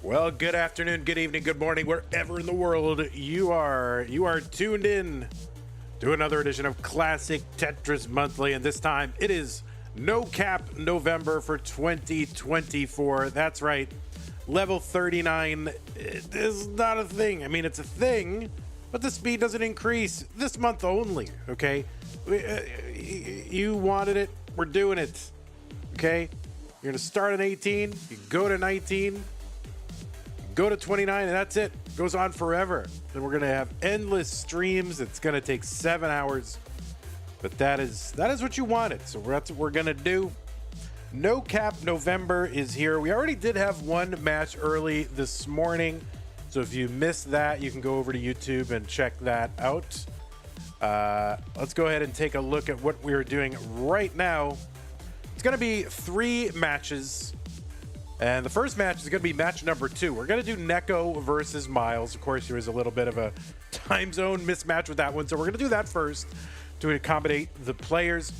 Well, good afternoon, good evening, good morning, wherever in the world you are. You are tuned in to another edition of Classic Tetris Monthly, and this time it is No Cap November for 2024. That's right, level 39 is not a thing. I mean, it's a thing, but the speed doesn't increase this month only, okay? You wanted it, we're doing it, okay? You're gonna start at 18, you go to 19, go to 29, and that's it. Goes on forever. And we're gonna have endless streams. It's gonna take 7 hours, but that is what you wanted. So that's what we're gonna do. No Cap November is here. We already did have one match early this morning, so if you missed that, you can go over to YouTube and check that out. Let's go ahead and take a look at what we're doing right now. It's gonna be 3 matches. And the first match is going to be match number 2. We're going to do Neco versus MYLES. Of course, there was a little bit of a time zone mismatch with that one. So we're going to do that first to accommodate the players.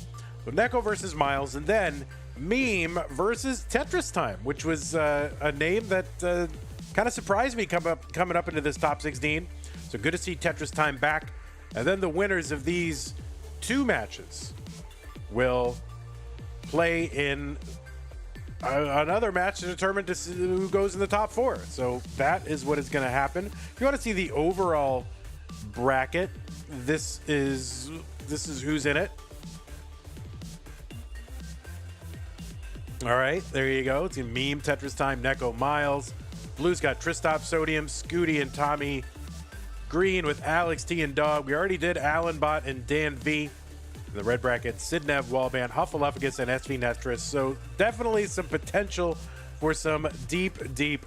So Neco versus MYLES. And then Meme versus Tetris Time, which was a name that kind of surprised me coming up into this top 16. So good to see Tetris Time back. And then the winners of these 2 matches will play in another match to determine who goes in the top 4. So that is what is going to happen. If you want to see the overall bracket, this is who's in it. All right, there you go. It's Meme, Tetris Time, Neco, MYLES. Blue's got Tristop, Sodium, Scooty, and Tommy. Green with Alex T and Dog. We already did Allenbot and Dan V. In the red bracket, Sidnev, Wallband, Hufflepuff and SV Netris. So definitely some potential for some deep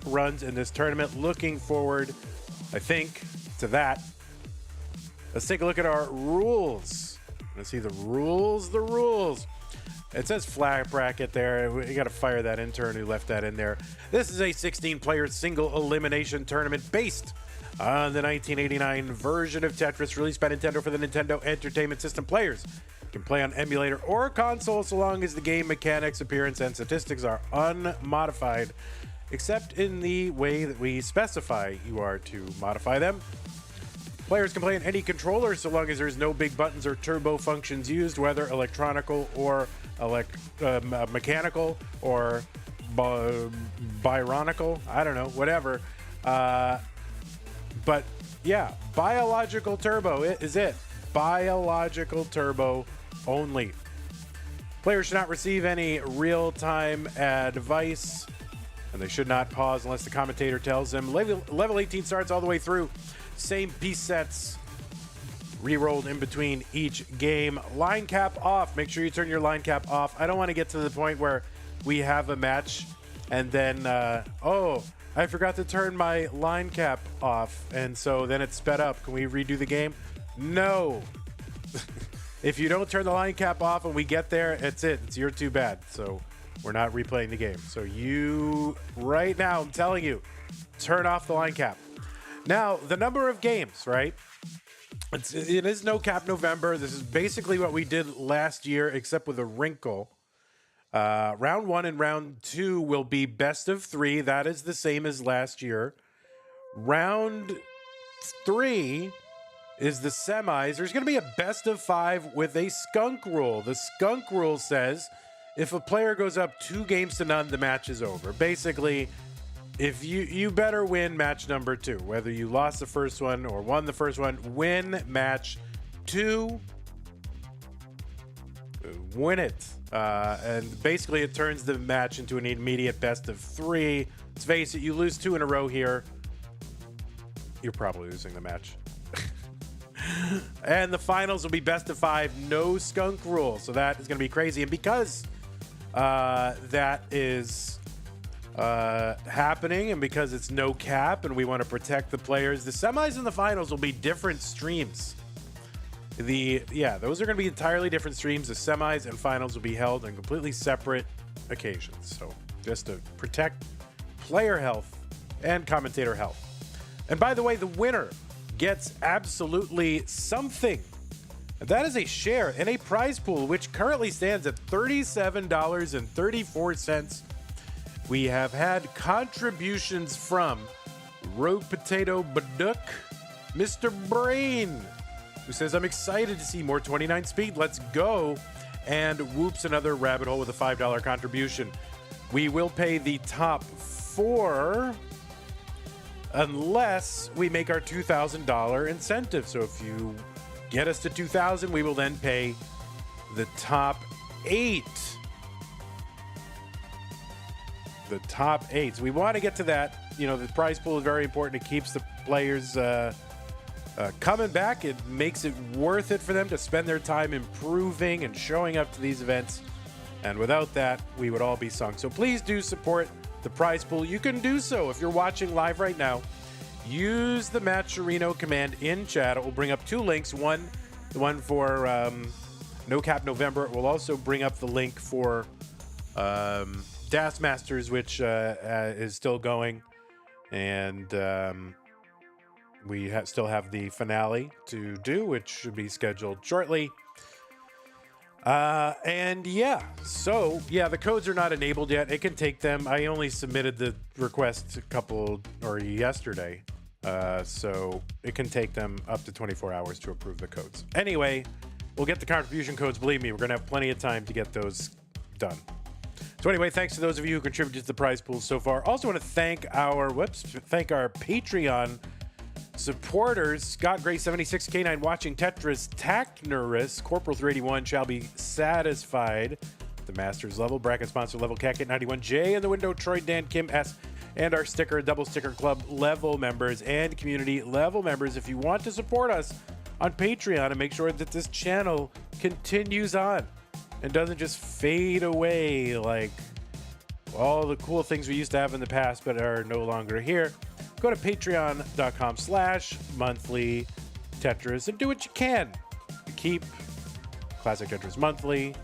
runs in this tournament. Looking forward, I think, to that. Let's take a look at our rules. Let's see the rules. It says flag bracket there. We got to fire that intern who left that in there. This is a 16-player single elimination tournament based on the 1989 version of Tetris released by Nintendo for the Nintendo Entertainment System. Players can play on emulator or console so long as the game mechanics, appearance, and statistics are unmodified, except in the way that we specify you are to modify them. Players can play on any controller so long as there's no big buttons or turbo functions used, whether electronical or mechanical or byronical. I don't know, whatever. But yeah, biological turbo is it. Biological turbo only. Players should not receive any real-time advice, and they should not pause unless the commentator tells them. Level 18 starts all the way through. Same piece sets re-rolled in between each game. Line cap off. Make sure you turn your line cap off. I don't want to get to the point where we have a match and then, oh, I forgot to turn my line cap off, and so then it's sped up. Can we redo the game? No. If you don't turn the line cap off and we get there, it's it. It's your too bad. So we're not replaying the game. So you, right now, I'm telling you, turn off the line cap. Now, the number of games, right? It is No Cap November. This is basically what we did last year, except with a wrinkle. Round 1 and round 2 will be best of 3. That is the same as last year. Round 3 is the semis. There's going to be a best of 5 with a skunk rule. The skunk rule says if a player goes up 2 games to none, the match is over. Basically, if you better win match number 2, whether you lost the first one or won the first one, win match 2. Win it. And basically it turns the match into an immediate best of 3. Let's face it, you lose 2 in a row here, you're probably losing the match. And the finals will be best of 5, no skunk rule. So that is going to be crazy. And because that is happening and because it's no cap and we want to protect the players, the semis and the finals will be different streams. Those are going to be entirely different streams. The semis and finals will be held on completely separate occasions. So just to protect player health and commentator health. And by the way, the winner gets absolutely something. And that is a share in a prize pool, which currently stands at $37.34. We have had contributions from Rogue Potato Baduk, Mr. Brain, who says, I'm excited to see more 29 speed. Let's go. And Whoops, another rabbit hole with a $5 contribution. We will pay the top 4 unless we make our $2,000 incentive. So if you get us to 2,000, we will then pay the top 8. The top 8. So we want to get to that. You know, the prize pool is very important. It keeps the players coming back. It makes it worth it for them to spend their time improving and showing up to these events. And without that, we would all be sunk. So please do support the prize pool. You can do so if you're watching live right now. Use the Matcherino command in chat. It will bring up 2 links. One, the one for No Cap November. It will also bring up the link for Das Masters, which is still going. And we still have the finale to do, which should be scheduled shortly. And yeah, so yeah, the codes are not enabled yet. It can take them. I only submitted the request yesterday. So it can take them up to 24 hours to approve the codes. Anyway, we'll get the contribution codes. Believe me, we're going to have plenty of time to get those done. So anyway, thanks to those of you who contributed to the prize pool so far. Also want to thank our Patreon supporters. Scott Gray 76, K9 watching Tetris, Tacnerus, Corporal 381 shall be satisfied. The Masters level, bracket sponsor level, Cat 91, J in the window, Troy, Dan, Kim S, and our double sticker club level members and community level members. If you want to support us on Patreon and make sure that this channel continues on and doesn't just fade away like all the cool things we used to have in the past but are no longer here, go to patreon.com/monthly Tetris and do what you can to keep Classic Tetris Monthly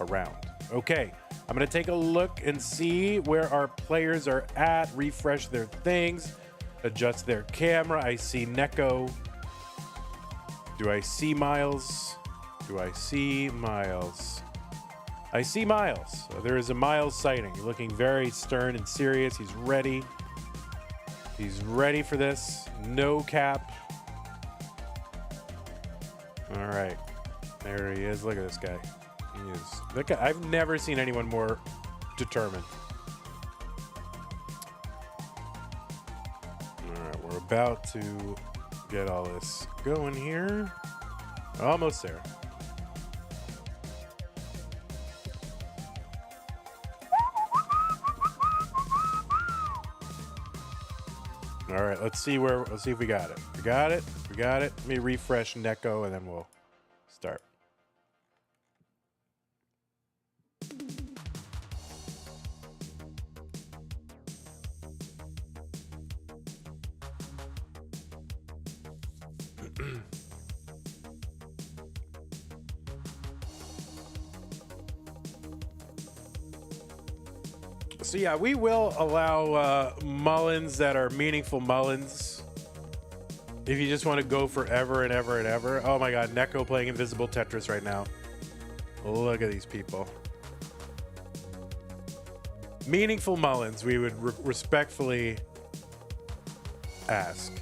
around. Okay, I'm going to take a look and see where our players are at, refresh their things, adjust their camera. I see Neco. Do I see MYLES? Do I see MYLES? I see MYLES. So there is a MYLES sighting. He's looking very stern and serious. He's ready. He's ready for this. No cap. All right. There he is. Look at this guy. He is. Look at, I've never seen anyone more determined. All right. We're about to get all this going here. Almost there. All right, let's see if we got it. We got it. Let me refresh Neco and then we'll start. So yeah, we will allow Mullins that are meaningful Mullins. If you just want to go forever and ever and ever. Oh my God, Neco playing Invisible Tetris right now. Look at these people. Meaningful Mullins, we would respectfully ask.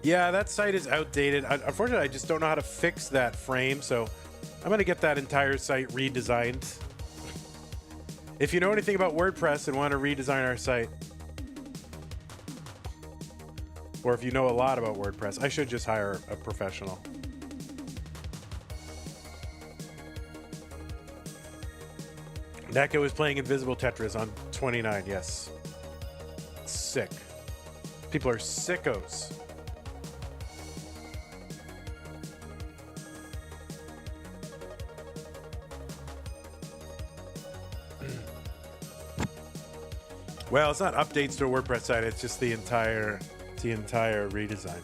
Yeah, that site is outdated. Unfortunately, I just don't know how to fix that frame, so I'm going to get that entire site redesigned. If you know anything about WordPress and want to redesign our site, or if you know a lot about WordPress, I should just hire a professional. Neco is playing Invisible Tetris on 29, yes. Sick. People are sickos. Well, it's not updates to a WordPress site, it's just the entire redesign.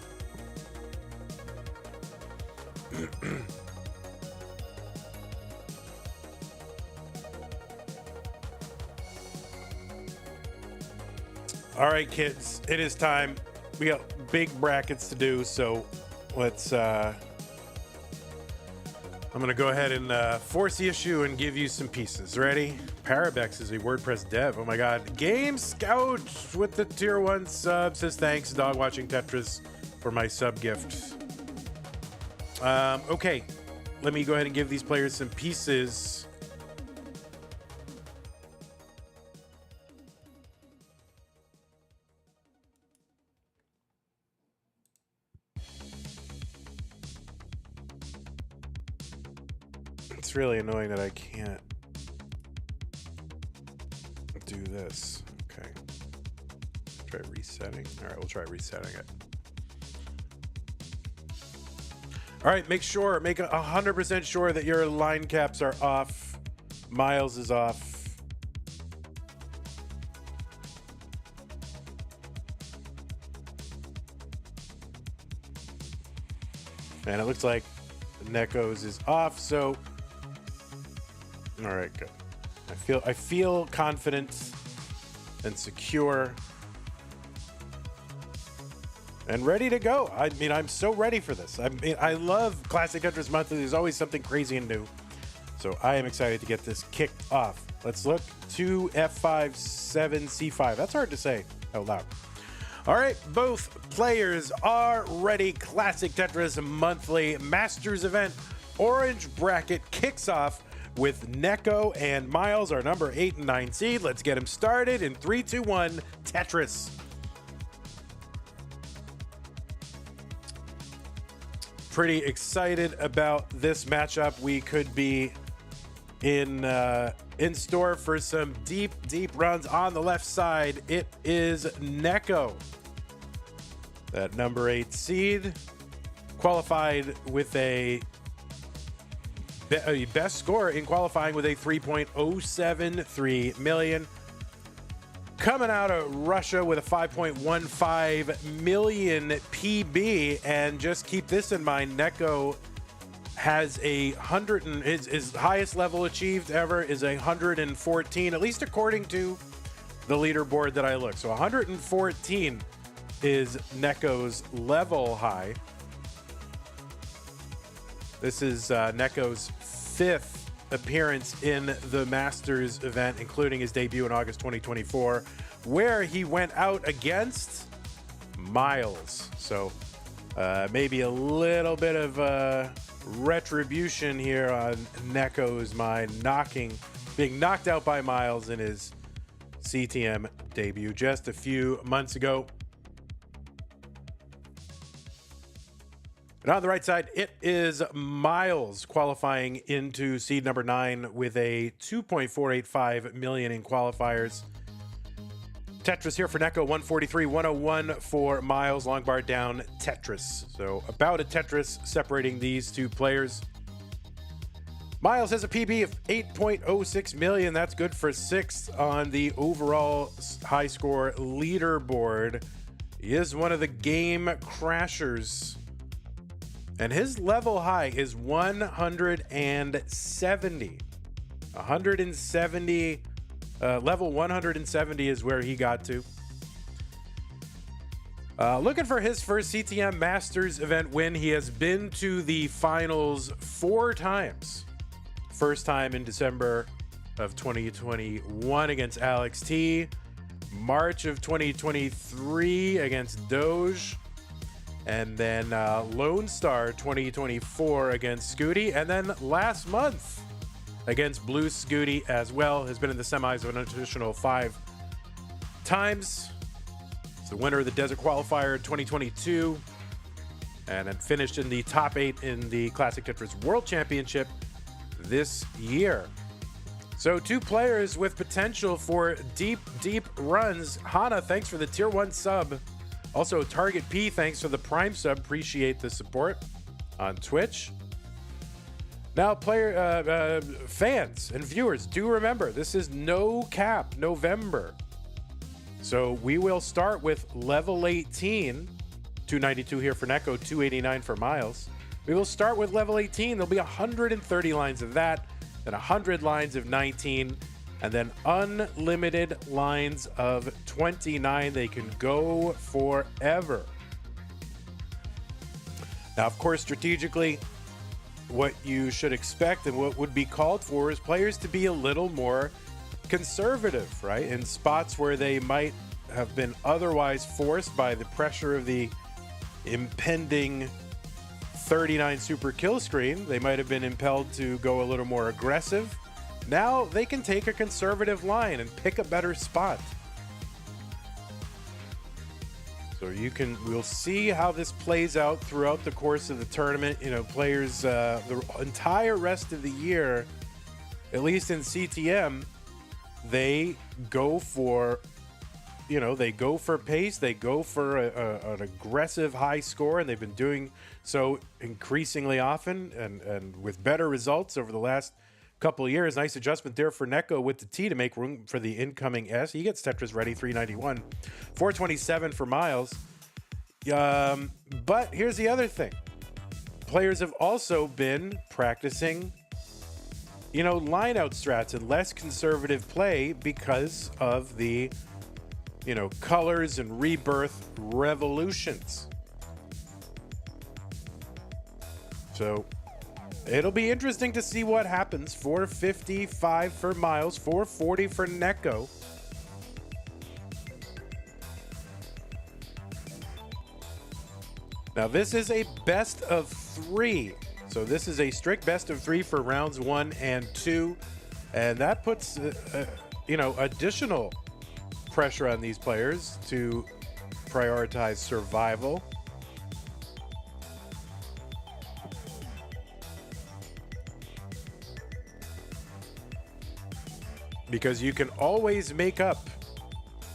All right, kids, it is time. We got big brackets to do, so let's I'm going to go ahead and force the issue and give you some pieces. Ready? Parabex is a WordPress dev. Oh my God. Game Scout with the tier 1 sub says thanks, Dog Watching Tetris, for my sub gift. Okay. Let me go ahead and give these players some pieces. It's really annoying that I can't do this. Okay. Try resetting. All right, we'll try resetting it. All right, make 100% sure that your line caps are off. Miles is off. And it looks like Neco's is off, so all right, good. I feel confident and secure and ready to go. I mean, I'm so ready for this. I mean, I love Classic Tetris Monthly. There's always something crazy and new. So I am excited to get this kicked off. Let's look. 2 F5 7 C5. That's hard to say out loud. All right, both players are ready. Classic Tetris Monthly Masters event. Orange bracket kicks off with Neco and Miles, our number 8 and 9 seed. Let's get them started in 3, 2, 1, Tetris. Pretty excited about this matchup. We could be in store for some deep runs. On the left side, it is Neco, that number 8 seed, qualified with a best score in qualifying with a 3.073 million. Coming out of Russia with a 5.15 million PB, and just keep this in mind, Neco has his highest level achieved ever is 114, at least according to the leaderboard that I looked. So 114 is Neco's level high. This is Neco's 5th appearance in the Masters event, including his debut in August 2024, where he went out against Miles. So maybe a little bit of retribution here on Neco's mind, being knocked out by Miles in his CTM debut just a few months ago. And on the right side, it is Miles qualifying into seed number 9 with a 2.485 million in qualifiers. Tetris here for Neco, 143, 101 for Miles, long bar down Tetris. So about a Tetris separating these two players. Miles has a PB of 8.06 million. That's good for 6th on the overall high score leaderboard. He is one of the game crashers. And his level high is 170. 170, level 170 is where he got to. Looking for his first CTM Masters event win. He has been to the finals 4 times. First time in December of 2021 against Alex T. March of 2023 against Doge. And then Lone Star 2024 against Scooty. And then last month against Blue Scooty as well. Has been in the semis of an additional 5 times. It's the winner of the Desert Qualifier 2022. And then finished in the top 8 in the Classic Tetris World Championship this year. So 2 players with potential for deep runs. Hana, thanks for the tier 1 sub. Also, Target P, thanks for the Prime sub. Appreciate the support on Twitch. Now, fans and viewers, do remember, this is no cap November. So we will start with level 18, 292 here for Neco, 289 for Miles. We will start with level 18. There'll be 130 lines of that, then 100 lines of 19, and then unlimited lines of 29. They can go forever. Now, of course, strategically, what you should expect and what would be called for is players to be a little more conservative, right? In spots where they might have been otherwise forced by the pressure of the impending 39 super kill screen, they might have been impelled to go a little more aggressive. Now they can take a conservative line and pick a better spot. So we'll see how this plays out throughout the course of the tournament. You know, players the entire rest of the year, at least in CTM, they go for, they go for pace, they go for an aggressive high score, and they've been doing so increasingly often and with better results over the last couple of years. Nice adjustment there for Neco with the T to make room for the incoming S. He gets Tetris ready, 391. 427 for MYLES. But here's the other thing. Players have also been practicing, line out strats and less conservative play because of the, colors and rebirth revolutions. So it'll be interesting to see what happens. 455 for MYLES, 440 for Neco. Now this is a best of 3. So this is a strict best of 3 for rounds 1 and 2. And that puts, additional pressure on these players to prioritize survival. Because you can always make up,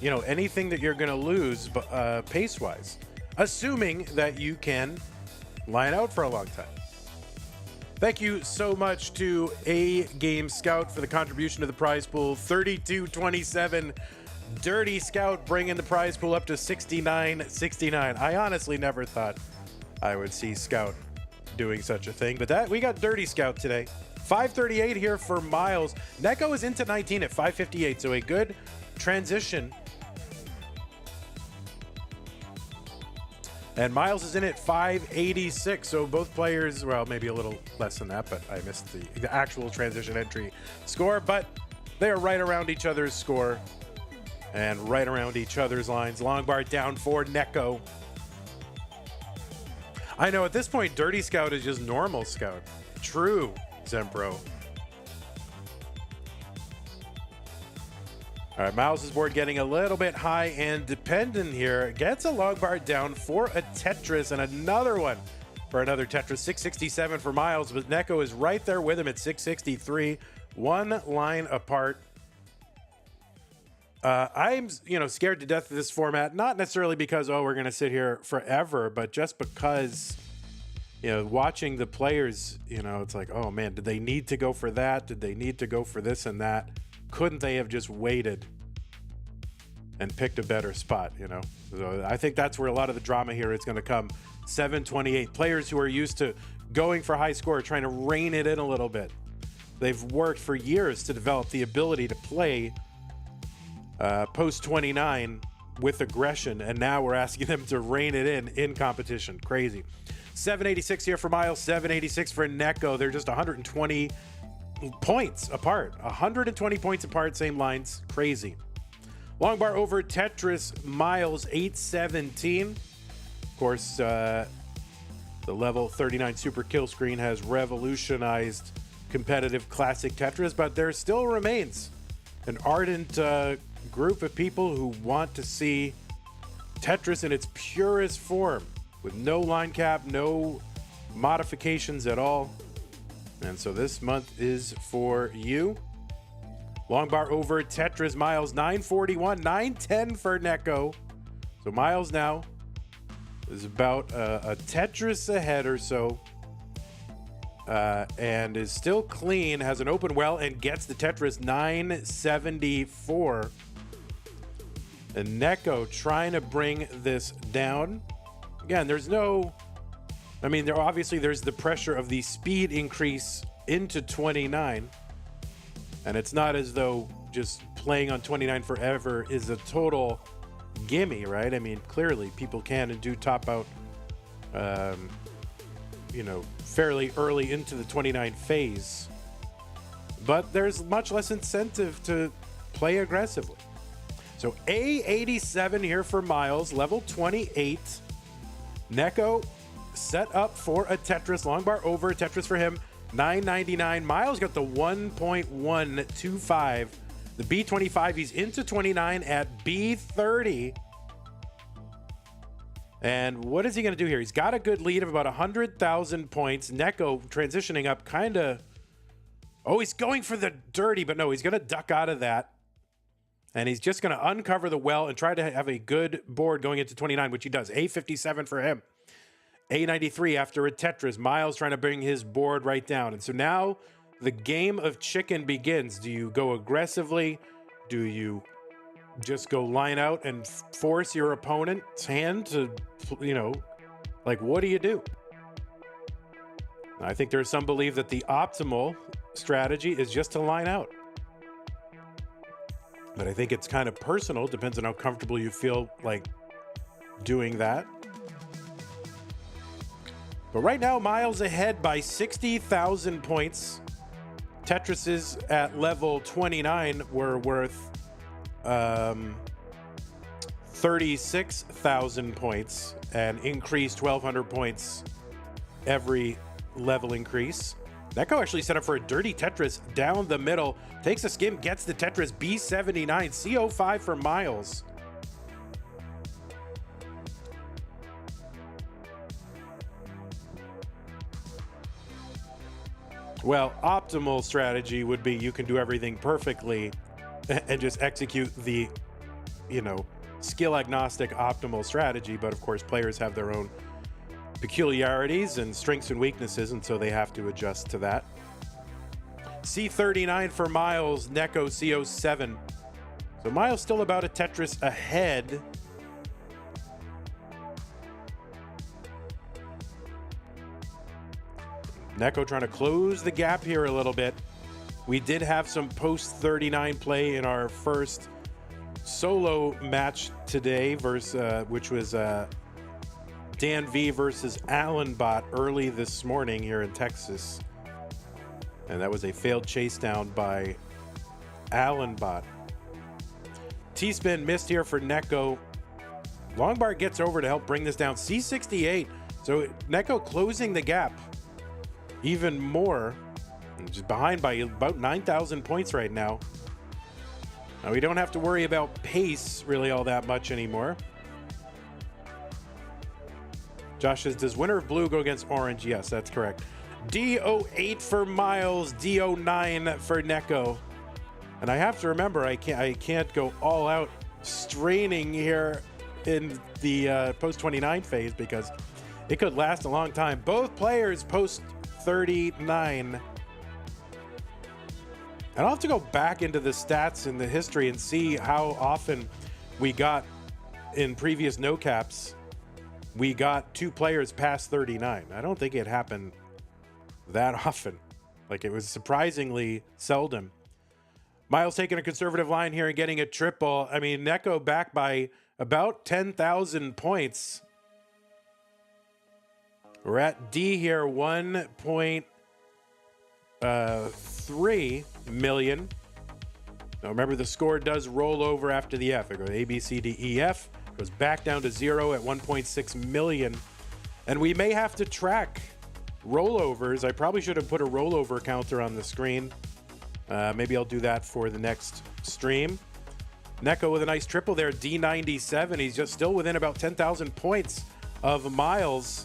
anything that you're going to lose pace-wise, assuming that you can line out for a long time. Thank you so much to A Game Scout for the contribution to the prize pool. 32-27. Dirty Scout bringing the prize pool up to 69-69. I honestly never thought I would see Scout doing such a thing, but we got Dirty Scout today. 538 here for MYLES. Neco is into 19 at 558, so a good transition. And MYLES is in at 586, so both players, well, maybe a little less than that, but I missed the actual transition entry score, but they are right around each other's score and right around each other's lines. Long bar down for Neco. I know at this point, Dirty Scout is just normal Scout. True Zempro. All right, MYLES' board getting a little bit high and dependent here. Gets a long bar down for a Tetris and another one for another Tetris. 667 for MYLES, but Neco is right there with him at 663. One line apart. I'm, scared to death of this format. Not necessarily because, we're going to sit here forever, but just because, watching the players, it's like, oh man, did they need to go for that? Did they need to go for this and that? Couldn't they have just waited and picked a better spot, So I think that's where a lot of the drama here is going to come. 728. Players who are used to going for high score, trying to rein it in a little bit. They've worked for years to develop the ability to play post 29 with aggression, and now we're asking them to rein it in competition. Crazy. 786 here for MYLES, 786 for Neco. They're just 120 points apart. 120 points apart, same lines. Crazy. Long bar over Tetris, MYLES 817. Of course, the level 39 super kill screen has revolutionized competitive classic Tetris, but there still remains an ardent group of people who want to see Tetris in its purest form, with no line cap, no modifications at all. And so this month is for you. Long bar over Tetris, MYLES 941, 910 for Neco. So MYLES now is about a Tetris ahead or so, and is still clean, has an open well, and gets the Tetris 974. And Neco trying to bring this down. Again, there's the pressure of the speed increase into 29. And it's not as though just playing on 29 forever is a total gimme, right? I mean, clearly people can and do top out fairly early into the 29 phase. But there's much less incentive to play aggressively. So A87 here for MYLES, level 28. Neco set up for a Tetris, long bar over, Tetris for him, 999. MYLES got the 1.125. The B25, he's into 29 at B30. And what is he going to do here? He's got a good lead of about 100,000 points. Neco transitioning up kind of... Oh, he's going for the dirty, but no, he's going to duck out of that. And he's just going to uncover the well and try to have a good board going into 29, which he does. A57 for him. A93 after a Tetris. MYLES trying to bring his board right down. And so now the game of chicken begins. Do you go aggressively? Do you just go line out and force your opponent's hand to, what do you do? I think there's some belief that the optimal strategy is just to line out. But I think it's kind of personal. Depends on how comfortable you feel like doing that. But right now, MYLES ahead by 60,000 points. Tetrises at level 29 were worth 36,000 points and increased 1,200 points every level increase. Neco actually set up for a dirty Tetris down the middle. Takes a skim, gets the Tetris, B79, C05 for MYLES. Well, optimal strategy would be you can do everything perfectly and just execute the, skill agnostic optimal strategy. But of course, players have their own peculiarities and strengths and weaknesses, and so they have to adjust to that. C39 for MYLES, Neco C07. So MYLES still about a Tetris ahead. Neco trying to close the gap here a little bit. We did have some post 39 play in our first solo match today, which was Dan V versus Alan Bot early this morning here in Texas. And that was a failed chase down by Alan Bot. T-spin missed here for Neco. Longbar gets over to help bring this down. C68. So Neco closing the gap even more. Just behind by about 9,000 points right now. Now we don't have to worry about pace really all that much anymore. Josh says, does winner of blue go against orange? Yes, that's correct. D08 for MYLES, D09 for Neco. And I have to remember, I can't go all out straining here in the post 29 phase because it could last a long time. Both players post 39. And I'll have to go back into the stats in the history and see how often we got in previous no caps. We got two players past 39. I don't think it happened that often. Like, it was surprisingly seldom. MYLES taking a conservative line here and getting a triple. I mean, Neco back by about 10,000 points. We're at D here, 1.3 million. Now remember, the score does roll over after the F. It goes A, B, C, D, E, F. It goes back down to 0 at 1.6 million. And we may have to track rollovers. I probably should have put a rollover counter on the screen. Maybe I'll do that for the next stream. Neco with a nice triple there, D97. He's just still within about 10,000 points of MYLES.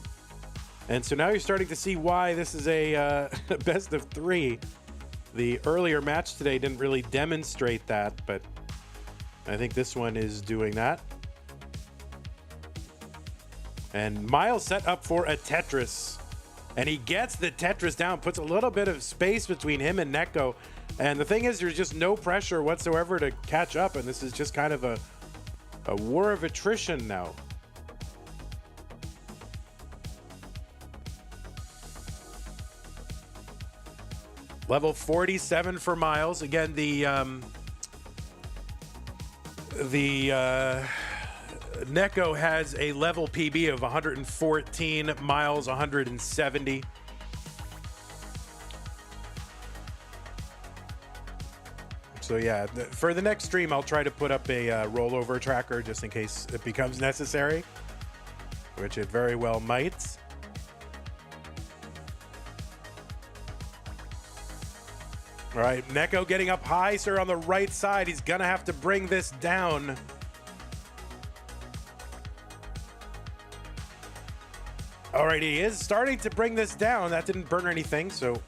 And so now you're starting to see why this is a best of three. The earlier match today didn't really demonstrate that, but I think this one is doing that. And MYLES set up for a Tetris. And he gets the Tetris down, puts a little bit of space between him and Neco. And the thing is, there's just no pressure whatsoever to catch up. And this is just kind of a war of attrition now. Level 47 for MYLES. Again, Neco has a level PB of 114, MYLES 170. So yeah, for the next stream, I'll try to put up a rollover tracker just in case it becomes necessary, which it very well might. All right, Neco getting up high, sir, on the right side. He's gonna have to bring this down. All right, he is starting to bring this down. That didn't burn anything, so...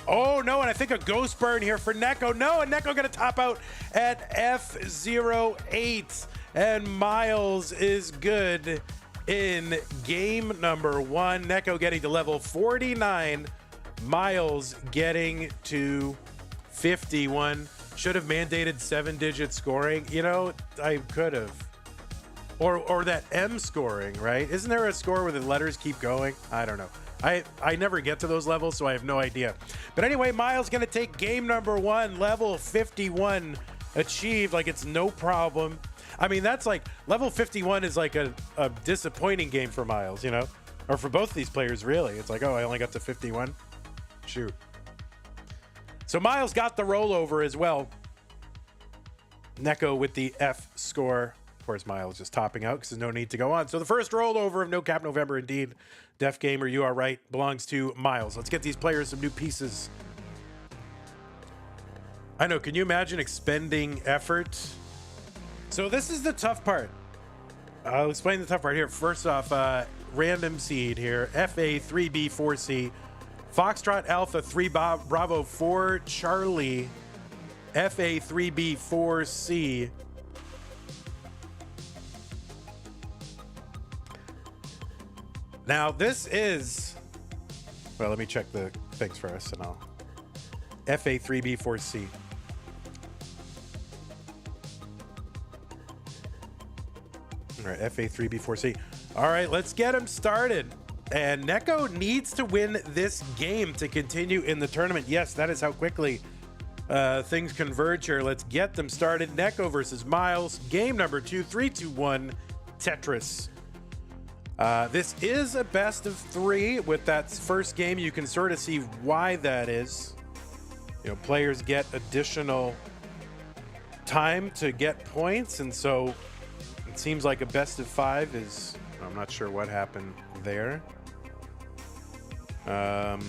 Oh, no, and I think a ghost burn here for Neco. No, and Neco gonna top out at F08. And MYLES is good in game number 1. Neco getting to level 49. MYLES getting to 51. Should have mandated 7-digit scoring. You know, I could have. Or that M scoring, right? Isn't there a score where the letters keep going? I don't know. I never get to those levels, so I have no idea. But anyway, MYLES gonna take game number 1, level 51 achieved like it's no problem. I mean, that's like, level 51 is like a disappointing game for MYLES, you know? Or for both these players, really. It's like, oh, I only got to 51. Shoot. So MYLES got the rollover as well. Neco with the F score. Of course, MYLES just topping out because there's no need to go on. So the first rollover of No Cap November, indeed. Def Gamer, you are right, belongs to MYLES. Let's get these players some new pieces. I know, can you imagine expending effort? So this is the tough part. I'll explain the tough part here. First off, random seed here. FA3B4C. Foxtrot Alpha 3 Bravo 4 Charlie. FA3B4C. Now this is, well, let me check the things first and I'll, FA3B4C. All right, FA3B4C. All right, let's get him started. And Neco needs to win this game to continue in the tournament. Yes, that is how quickly things converge here. Let's get them started. Neco versus MYLES. Game number 2, 3, 2, 1, Tetris. This is a best of 3. With that first game, you can sort of see why that is. You know, players get additional time to get points, and so it seems like a best of 5 is... I'm not sure what happened there. All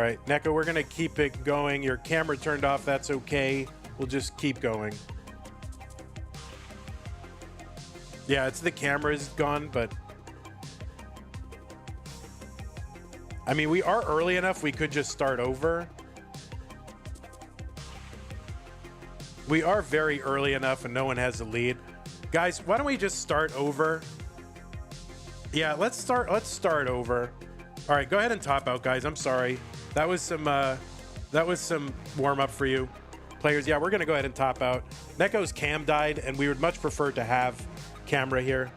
right, Neco, we're gonna keep it going. Your camera turned off, that's okay. We'll just keep going. Yeah, it's the camera's gone, but... I mean, we are early enough, we could just start over. We are very early enough and no one has the lead. Guys, why don't we just start over? Yeah, let's start over. All right, go ahead and top out, guys. I'm sorry. That was some warm up for you. Players, yeah, we're gonna go ahead and top out. Neco's cam died and we would much prefer to have camera here.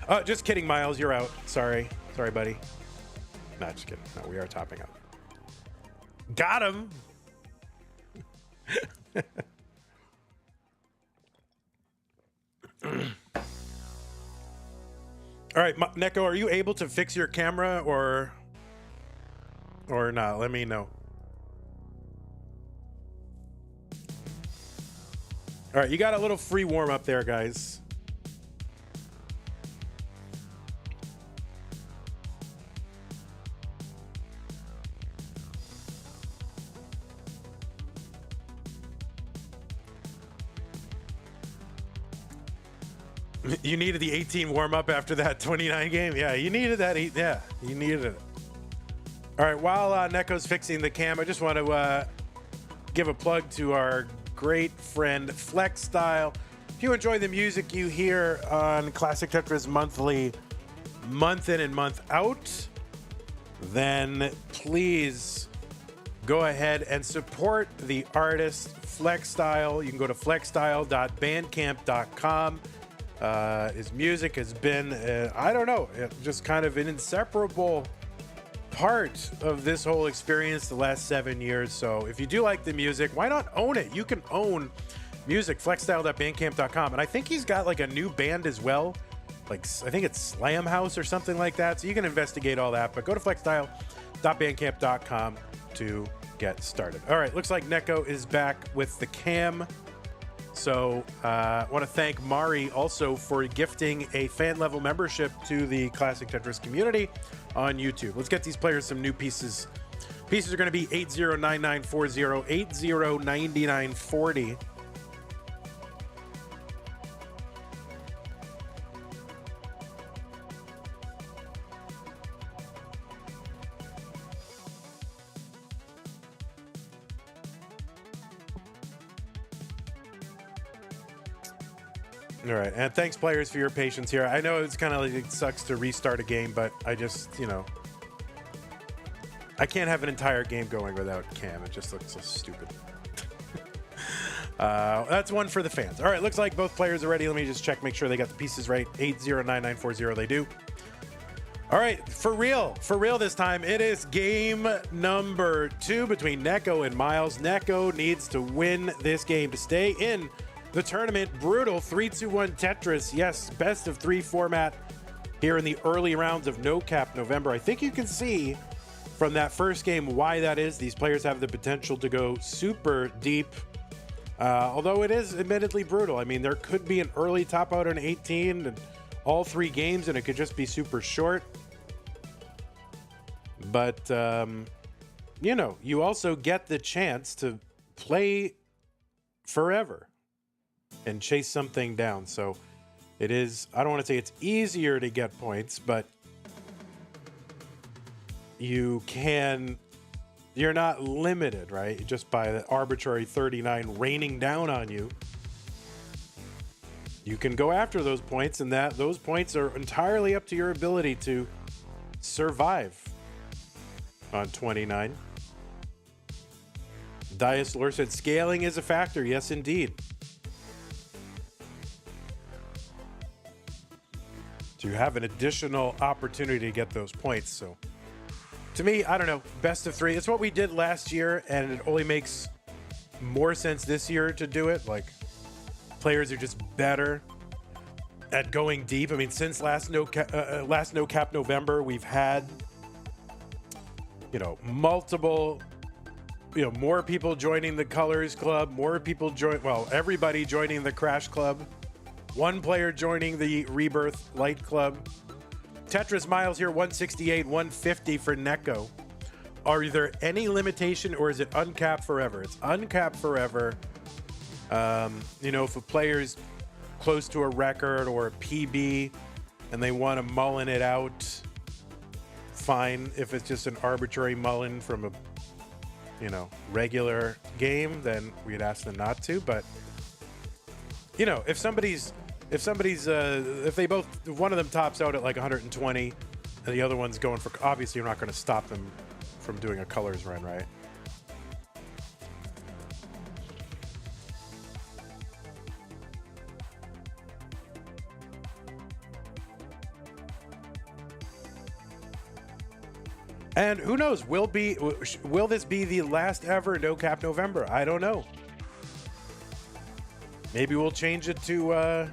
Oh, just kidding, MYLES, you're out. Sorry, buddy. No, just kidding. No, we are topping out. Got him. All right, Neco, are you able to fix your camera or not? Let me know. All right, you got a little free warm up there, guys. You needed the 18 warm up after that 29 game. Yeah, you needed that. Yeah, you needed it. All right, while Neco's fixing the cam, I just want to give a plug to our great friend Flex Style. If you enjoy the music you hear on Classic Tetris Monthly, month in and month out, then please go ahead and support the artist Flex Style. You can go to flexstyle.bandcamp.com. His music has been, I don't know, just kind of an inseparable part of this whole experience the last 7 years. So if you do like the music, why not own it? You can own music, flexstyle.bandcamp.com. And I think he's got like a new band as well. Like, I think it's Slam House or something like that. So you can investigate all that. But go to flexstyle.bandcamp.com to get started. All right, looks like Neco is back with the cam. So I want to thank Mari also for gifting a fan level membership to the Classic Tetris community on YouTube. Let's get these players some new pieces. Pieces are going to be 809940, 809940. All right, and thanks, players, for your patience here. I know it's kind of like it sucks to restart a game, but I just, you know, I can't have an entire game going without cam. It just looks so stupid. That's one for the fans. All right, looks like both players are ready. Let me just check, make sure they got the pieces right. 809940, they do. All right, for real this time, it is game number 2 between Neco and MYLES. Neco needs to win this game to stay in the tournament. Brutal 3-2-1 Tetris. Yes, best of 3 format here in the early rounds of No Cap November. I think you can see from that first game why that is. These players have the potential to go super deep, although it is admittedly brutal. I mean, there could be an early top out on 18 and all 3 games, and it could just be super short. But, you know, you also get the chance to play forever and chase something down. So it is, I don't want to say it's easier to get points, but you're not limited, right? Just by the arbitrary 39 raining down on you. You can go after those points, and those points are entirely up to your ability to survive on 29. Dias Lure said scaling is a factor. Yes, indeed. So you have an additional opportunity to get those points. So to me, I don't know, best of 3. It's what we did last year, and it only makes more sense this year to do it. Like, players are just better at going deep. I mean, since last No Cap November, we've had, you know, multiple, you know, more people joining the Colors Club, more people everybody joining the Crash Club, one player joining the Rebirth Light Club. Tetris MYLES here, 168, 150 for Neco. Are there any limitation, or is it uncapped forever? It's uncapped forever. You know, if a player's close to a record or a PB and they want to mullen it out, fine. If it's just an arbitrary mullen from a, you know, regular game, then we'd ask them not to. But, you know, if one of them tops out at like 120 and the other one's going for, obviously you're not going to stop them from doing a colors run, right? And who knows, will this be the last ever No Cap November? I don't know. Maybe we'll change it to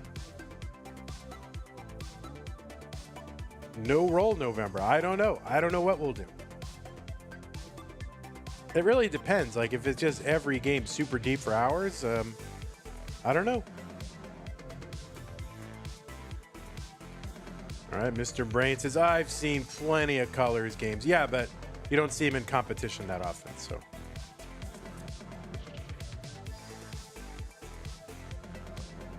No Roll November. I don't know. I don't know what we'll do. It really depends. Like, if it's just every game super deep for hours, I don't know. All right, Mr. Brain says, I've seen plenty of Colors games. Yeah, but you don't see them in competition that often, so.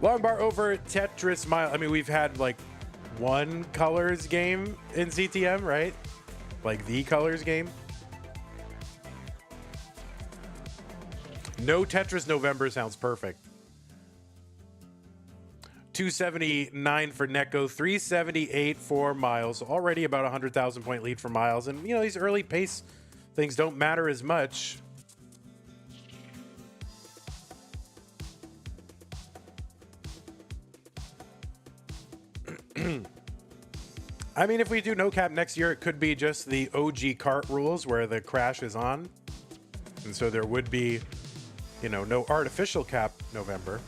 Long bar over Tetris Mile. I mean, we've had like one Colors game in CTM, right? Like the Colors game. No Tetris November sounds perfect. 279 for Neco, 378 for MYLES. Already about a 100,000 point lead for MYLES. And, you know, these early pace things don't matter as much. I mean, if we do no cap next year, it could be just the OG cart rules where the crash is on. And so there would be, you know, no artificial cap November.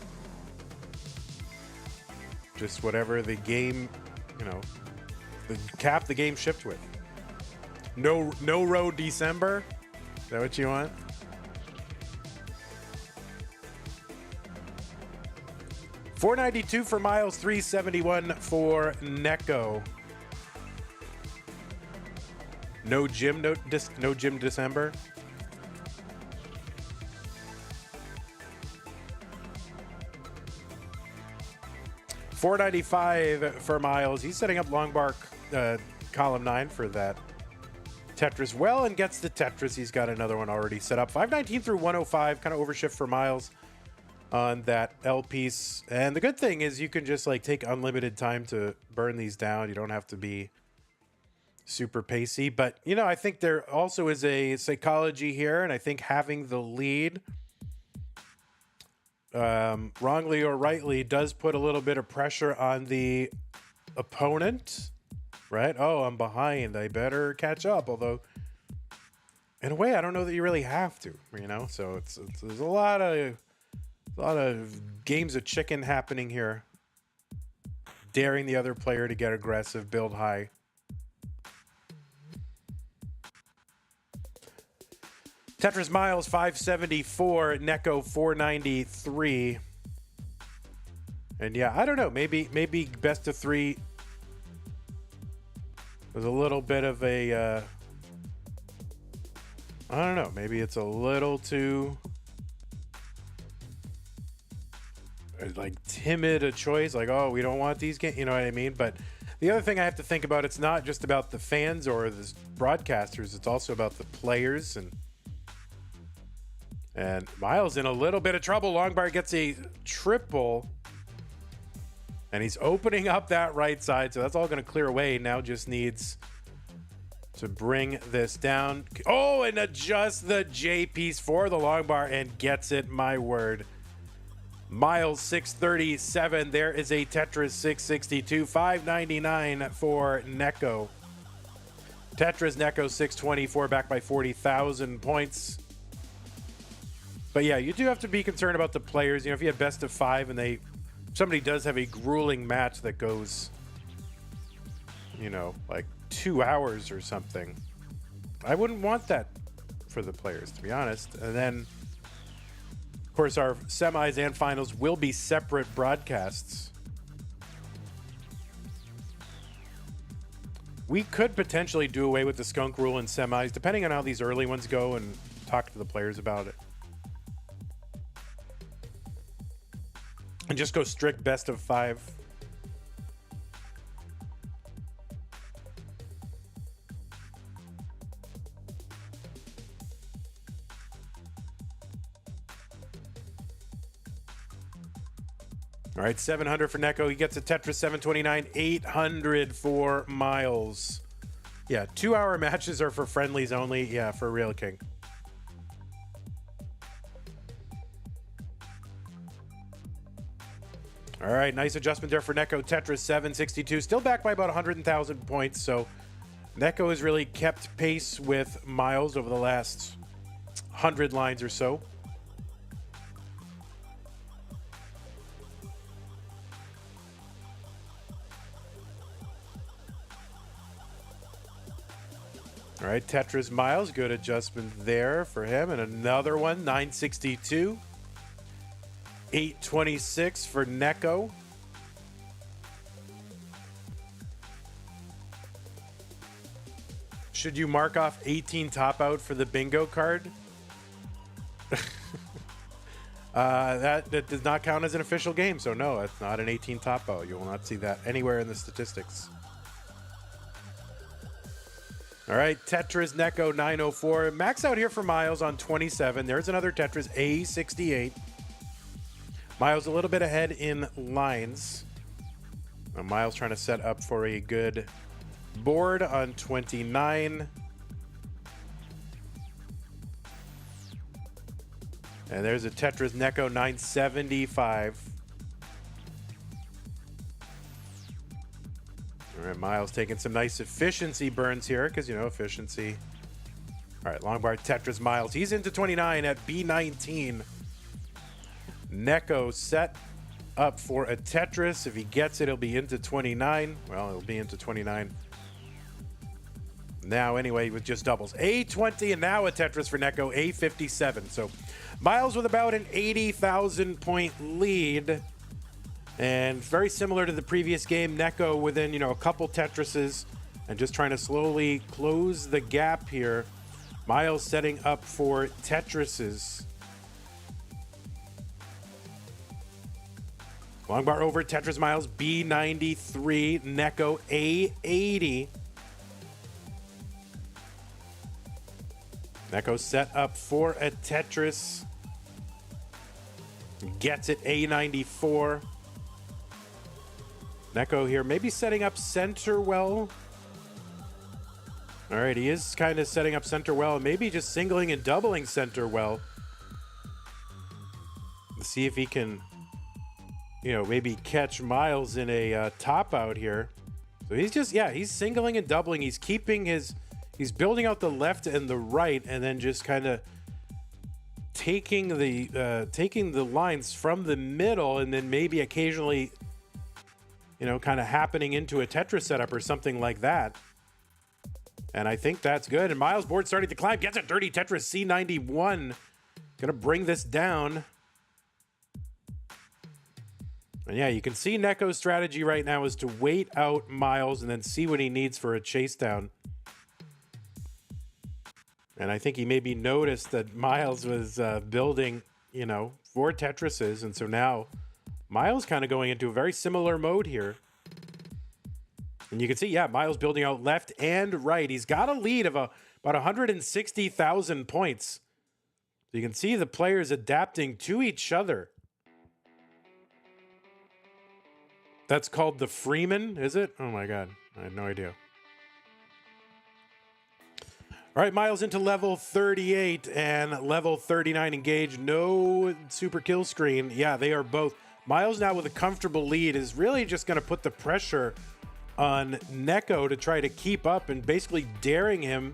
Just whatever the game, you know, the cap the game shipped with. No road December. Is that what you want? $492 for Miles, $371 for Neco. No gym December. $495 for Miles. He's setting up long bar column 9 for that Tetris well and gets the Tetris. He's got another one already set up. 519 through 105, kind of overshift for Miles on that L piece. And the good thing is you can just like take unlimited time to burn these down. You don't have to be super pacey. But, you know, I think there also is a psychology here. And I think having the lead, wrongly or rightly, does put a little bit of pressure on the opponent, right? Oh, I'm behind. I better catch up. Although, in a way, I don't know that you really have to, you know? So there's a lot of games of chicken happening here. Daring the other player to get aggressive, build high. Tetris Miles 574, Neco 493. And yeah, I don't know. Maybe best of 3 was a little bit of a I don't know. Maybe it's a little too like timid a choice. Like, oh, we don't want these games. You know what I mean? But the other thing I have to think about, it's not just about the fans or the broadcasters. It's also about the players. And Miles in a little bit of trouble. Longbar gets a triple. And he's opening up that right side. So that's all going to clear away. Now just needs to bring this down. Oh, and adjust the J piece for the longbar and gets it. My word. Miles 637. There is a Tetris 662. 599 for Neco. Tetris Neco 624, back by 40,000 points. But yeah, you do have to be concerned about the players. You know, if you have best of 5 and somebody does have a grueling match that goes, you know, like 2 hours or something, I wouldn't want that for the players, to be honest. And then, of course, our semis and finals will be separate broadcasts. We could potentially do away with the skunk rule in semis, depending on how these early ones go, and talk to the players about it. And just go strict best of 5. All right, 700 for Neco. He gets a Tetris 729, 800 for Miles. Yeah, 2-hour matches are for friendlies only. Yeah, for real king. All right, nice adjustment there for Neco. Tetris 762, still back by about 100,000 points. So Neco has really kept pace with Miles over the last 100 lines or so. All right, Tetris Miles, good adjustment there for him. And another one, 962. 826 for Neco. Should you mark off 18 top out for the bingo card? That does not count as an official game, so no, it's not an 18 top out. You will not see that anywhere in the statistics. All right, Tetris Neco 904. Max out here for Miles on 27. There's another Tetris A68. Miles a little bit ahead in lines. Now Miles trying to set up for a good board on 29. And there's a Tetris Neco 975. All right, Miles taking some nice efficiency burns here because, you know, efficiency. All right, long bar Tetris Miles. He's into 29 at B19. Neco set up for a Tetris. If he gets it, he'll be into 29. Well, he'll be into 29 now anyway with just doubles. A20 and now a Tetris for Neco, A57. So Miles with about an 80,000 point lead. And very similar to the previous game, Neco within, you know, a couple Tetrises and just trying to slowly close the gap here. Miles setting up for Tetrises. Long bar over, Tetris Miles, B93, Neco, A80. Neco set up for a Tetris. Gets it, A94. Neco here, maybe setting up center well. All right, he is kind of setting up center well, maybe just singling and doubling center well. Let's see if he can, you know, maybe catch Miles in a top out here. So he's just, yeah, he's singling and doubling. He's keeping his, he's building out the left and the right, and then just kind of taking the lines from the middle, and then maybe occasionally, you know, kind of happening into a Tetris setup or something like that. And I think that's good. And Miles' board starting to climb. Gets a dirty Tetris C91. Gonna bring this down. And yeah, you can see Neco's strategy right now is to wait out Miles and then see what he needs for a chase down. And I think he maybe noticed that Miles was building, you know, 4 Tetrises. And so now Miles kind of going into a very similar mode here. And you can see, yeah, Miles building out left and right. He's got a lead of about 160,000 points. So you can see the players adapting to each other. That's called the Freeman, is it? Oh my God, I had no idea. All right, Miles into level 38 and level 39 engaged. No super kill screen. Yeah, they are both. Miles now with a comfortable lead is really just going to put the pressure on Neco to try to keep up and basically daring him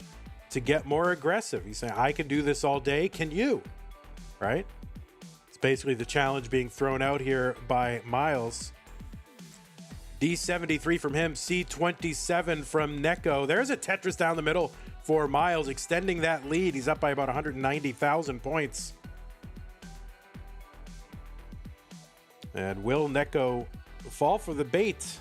to get more aggressive. He's saying, I can do this all day. Can you? Right? It's basically the challenge being thrown out here by Miles. D73 from him, C27 from Neco. There's a Tetris down the middle for Miles, extending that lead. He's up by about 190,000 points. And will Neco fall for the bait?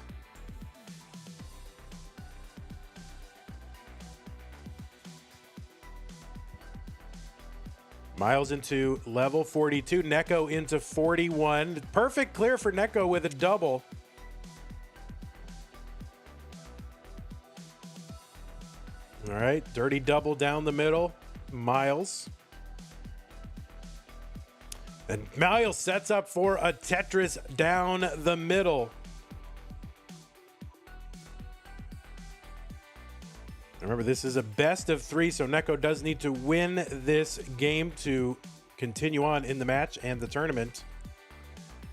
Miles into level 42, Neco into 41. Perfect clear for Neco with a double. All right, dirty double down the middle, Miles. And Miles sets up for a Tetris down the middle. Remember, this is a best of 3, so Neco does need to win this game to continue on in the match and the tournament.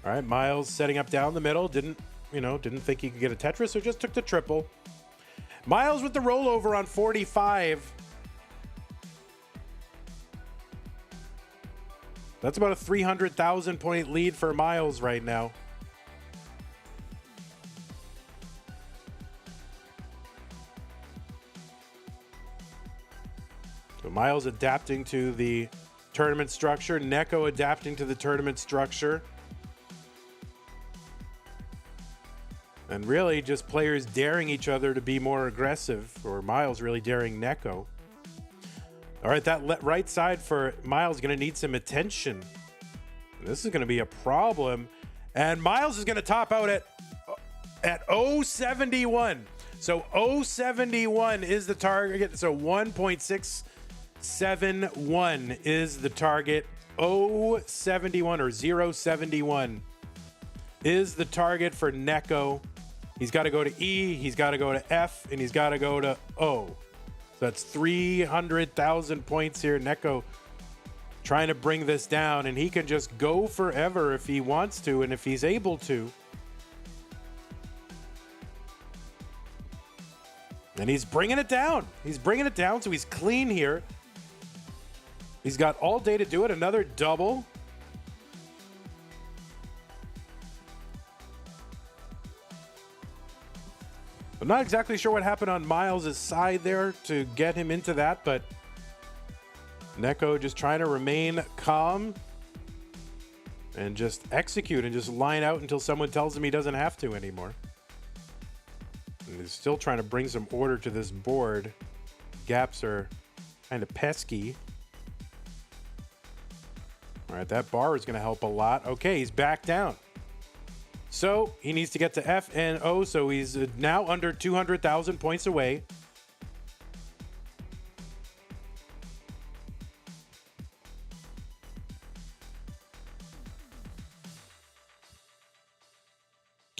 All right, Miles setting up down the middle. Didn't think he could get a Tetris, so just took the triple. Miles with the rollover on 45. That's about a 300,000 point lead for Miles right now. So Miles adapting to the tournament structure. Neco adapting to the tournament structure. And really just players daring each other to be more aggressive, or Miles really daring Neco. All right, that right side for Miles is going to need some attention. This is going to be a problem. And Miles is going to top out at 071. So 071 is the target. So 1.671 is the target. 071 or 071 is the target for Neco. He's got to go to E, he's got to go to F, and he's got to go to O. So that's 300,000 points here. Neco trying to bring this down, and he can just go forever if he wants to and if he's able to. And he's bringing it down. He's bringing it down, so he's clean here. He's got all day to do it. Another double. I'm not exactly sure what happened on Miles' side there to get him into that, but Neco just trying to remain calm and just execute and just line out until someone tells him he doesn't have to anymore. And he's still trying to bring some order to this board. Gaps are kind of pesky. All right, that bar is going to help a lot. Okay, he's back down. So he needs to get to F and O, so he's now under 200,000 points away.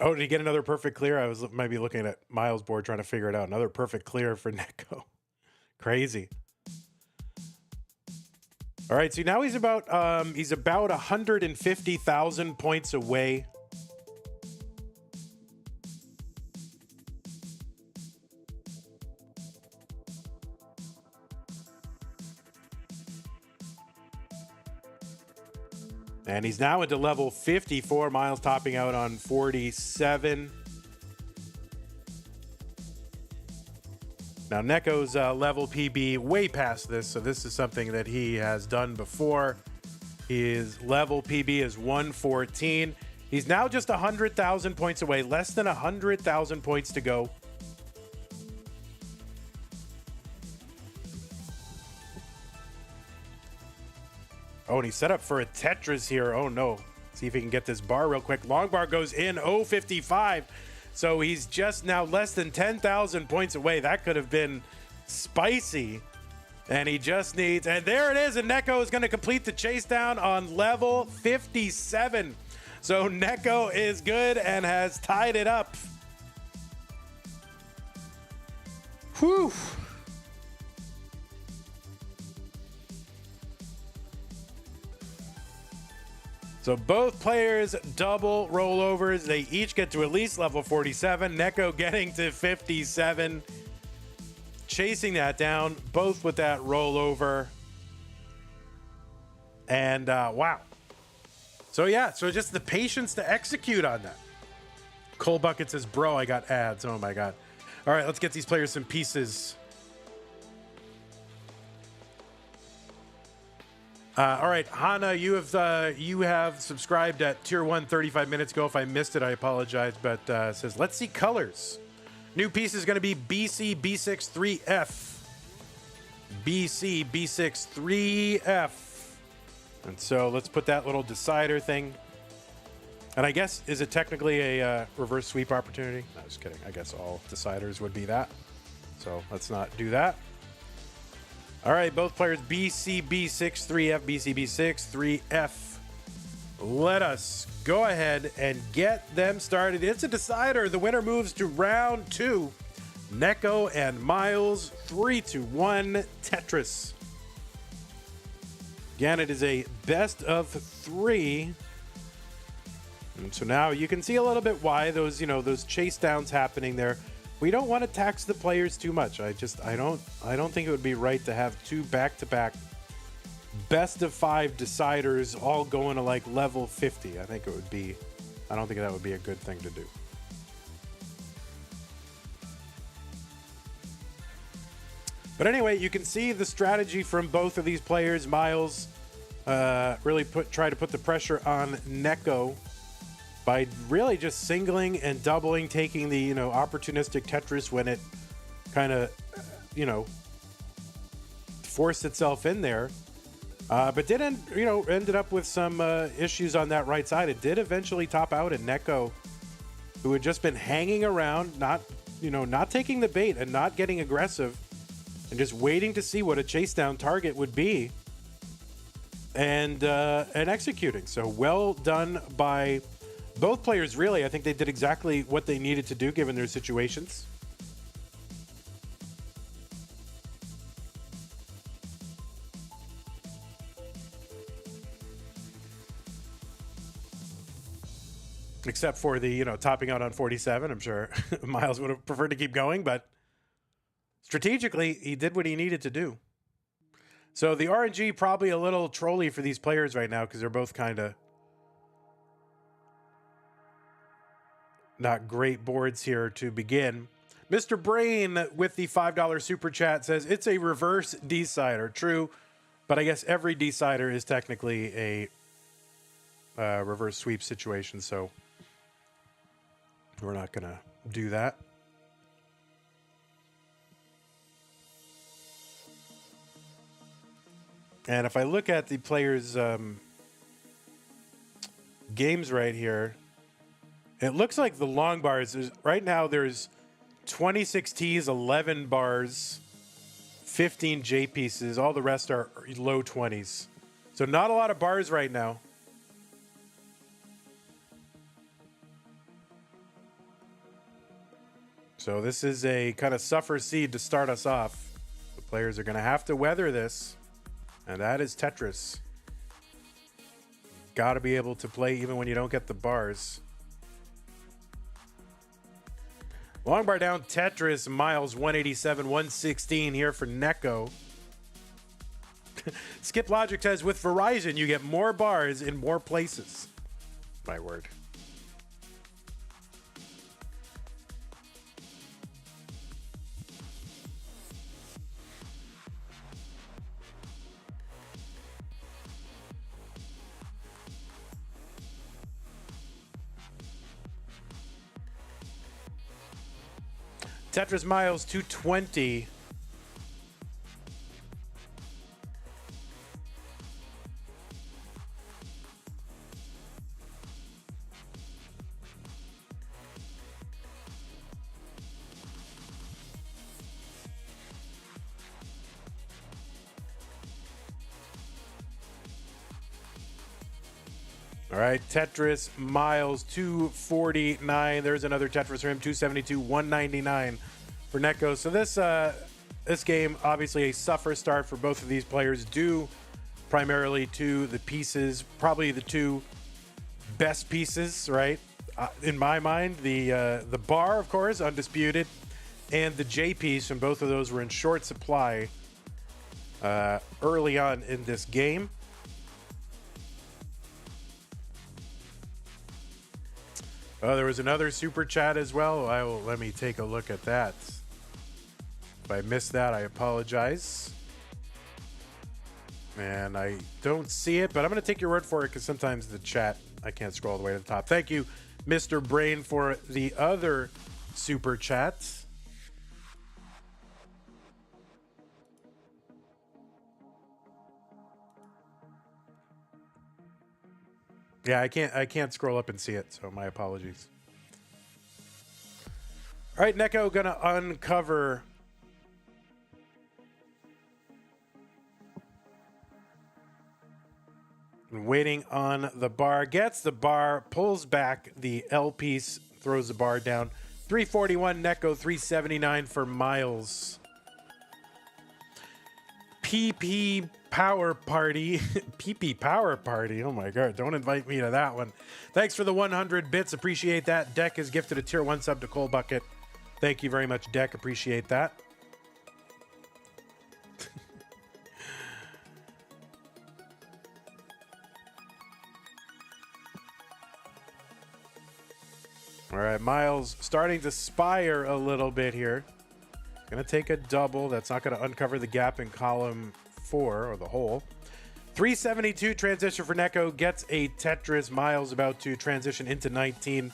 Oh, did he get another perfect clear? I might be looking at Miles' board trying to figure it out. Another perfect clear for Neco. Crazy. All right, so now he's about 150,000 points away. And he's now into level 54. Miles topping out on 47. Now, Neco's level PB way past this, so this is something that he has done before. His level PB is 114. He's now just 100,000 points away, less than 100,000 points to go. Oh, and he's set up for a Tetris here. Oh, no. See if he can get this bar real quick. Long bar goes in, 0.55. So he's just now less than 10,000 points away. That could have been spicy. And he just needs... And there it is. And Neco is going to complete the chase down on level 57. So Neco is good and has tied it up. Whew. So both players double rollovers. They each get to at least level 47. Neco getting to 57. Chasing that down, both with that rollover. And wow. So yeah, so just the patience to execute on that. Cole Bucket says, bro, I got ads. Oh my God. All right, let's get these players some pieces. All right, Hana, you have subscribed at Tier 1 35 minutes ago. If I missed it, I apologize, but it says, let's see colors. New piece is going to be BC B6 3F. BC B6 3F. And so let's put that little decider thing. And I guess, is it technically a reverse sweep opportunity? No, just kidding. I guess all deciders would be that. So let's not do that. All right, both players, BCB6 3F, BCB6 3F. Let us go ahead and get them started. It's a decider. The winner moves to round 2. Neco and Miles, 3-1 Tetris. Again, it is a best of 3. And so now you can see a little bit why those, those chase downs happening there. We don't want to tax the players too much. I don't think it would be right to have 2 back-to-back best of 5 deciders all going to like level 50. I don't think that would be a good thing to do. But anyway, you can see the strategy from both of these players. Miles really try to put the pressure on Neco by really just singling and doubling, taking the, opportunistic Tetris when it kind of, forced itself in there. But ended up with some issues on that right side. It did eventually top out in Neco, who had just been hanging around, not taking the bait and not getting aggressive and just waiting to see what a chase down target would be and executing. So well done by both players, really. I think they did exactly what they needed to do given their situations. Except for the, topping out on 47. I'm sure Miles would have preferred to keep going, but strategically, he did what he needed to do. So the RNG probably a little trolly for these players right now because they're both kind of not great boards here to begin. Mr. Brain with the $5 super chat says it's a reverse decider. True, but I guess every decider is technically a reverse sweep situation, so we're not going to do that. And if I look at the players' games right here, it looks like the long bars, right now there's 26 Ts, 11 bars, 15 J pieces. All the rest are low 20s. So not a lot of bars right now. So this is a kind of suffer seed to start us off. The players are going to have to weather this. And that is Tetris. Got to be able to play even when you don't get the bars. Long bar down, Tetris, MYLES 187, 116 here for Neco. Skip Logic says, with Verizon, you get more bars in more places. My word. Tetris MYLES 220. All right, Tetris MYLES 249. There's another Tetris for him, 272, 199 for Neco. So this game, obviously a suffer start for both of these players, due primarily to the pieces, probably the two best pieces, right? In my mind, the bar, of course, undisputed, and the J piece, and both of those were in short supply early on in this game. Oh, there was another super chat as well. Let me take a look at that. If I missed that, I apologize. And I don't see it, but I'm going to take your word for it because sometimes the chat, I can't scroll all the way to the top. Thank you, Mr. Brain, for the other super chat. Yeah, I can't scroll up and see it, so my apologies. All right, Neco gonna uncover waiting on the bar, gets the bar, pulls back the L piece, throws the bar down. 341 Neco, 379 for MYLES. PP Power Party. PP Power Party. Oh my God. Don't invite me to that one. Thanks for the 100 bits. Appreciate that. Deck has gifted a tier 1 sub to Cold Bucket. Thank you very much, Deck. Appreciate that. All right, MYLES starting to spire a little bit here. Going to take a double. That's not going to uncover the gap in column 4, or the hole. 372 transition for Neco. Gets a Tetris. MYLES about to transition into 19.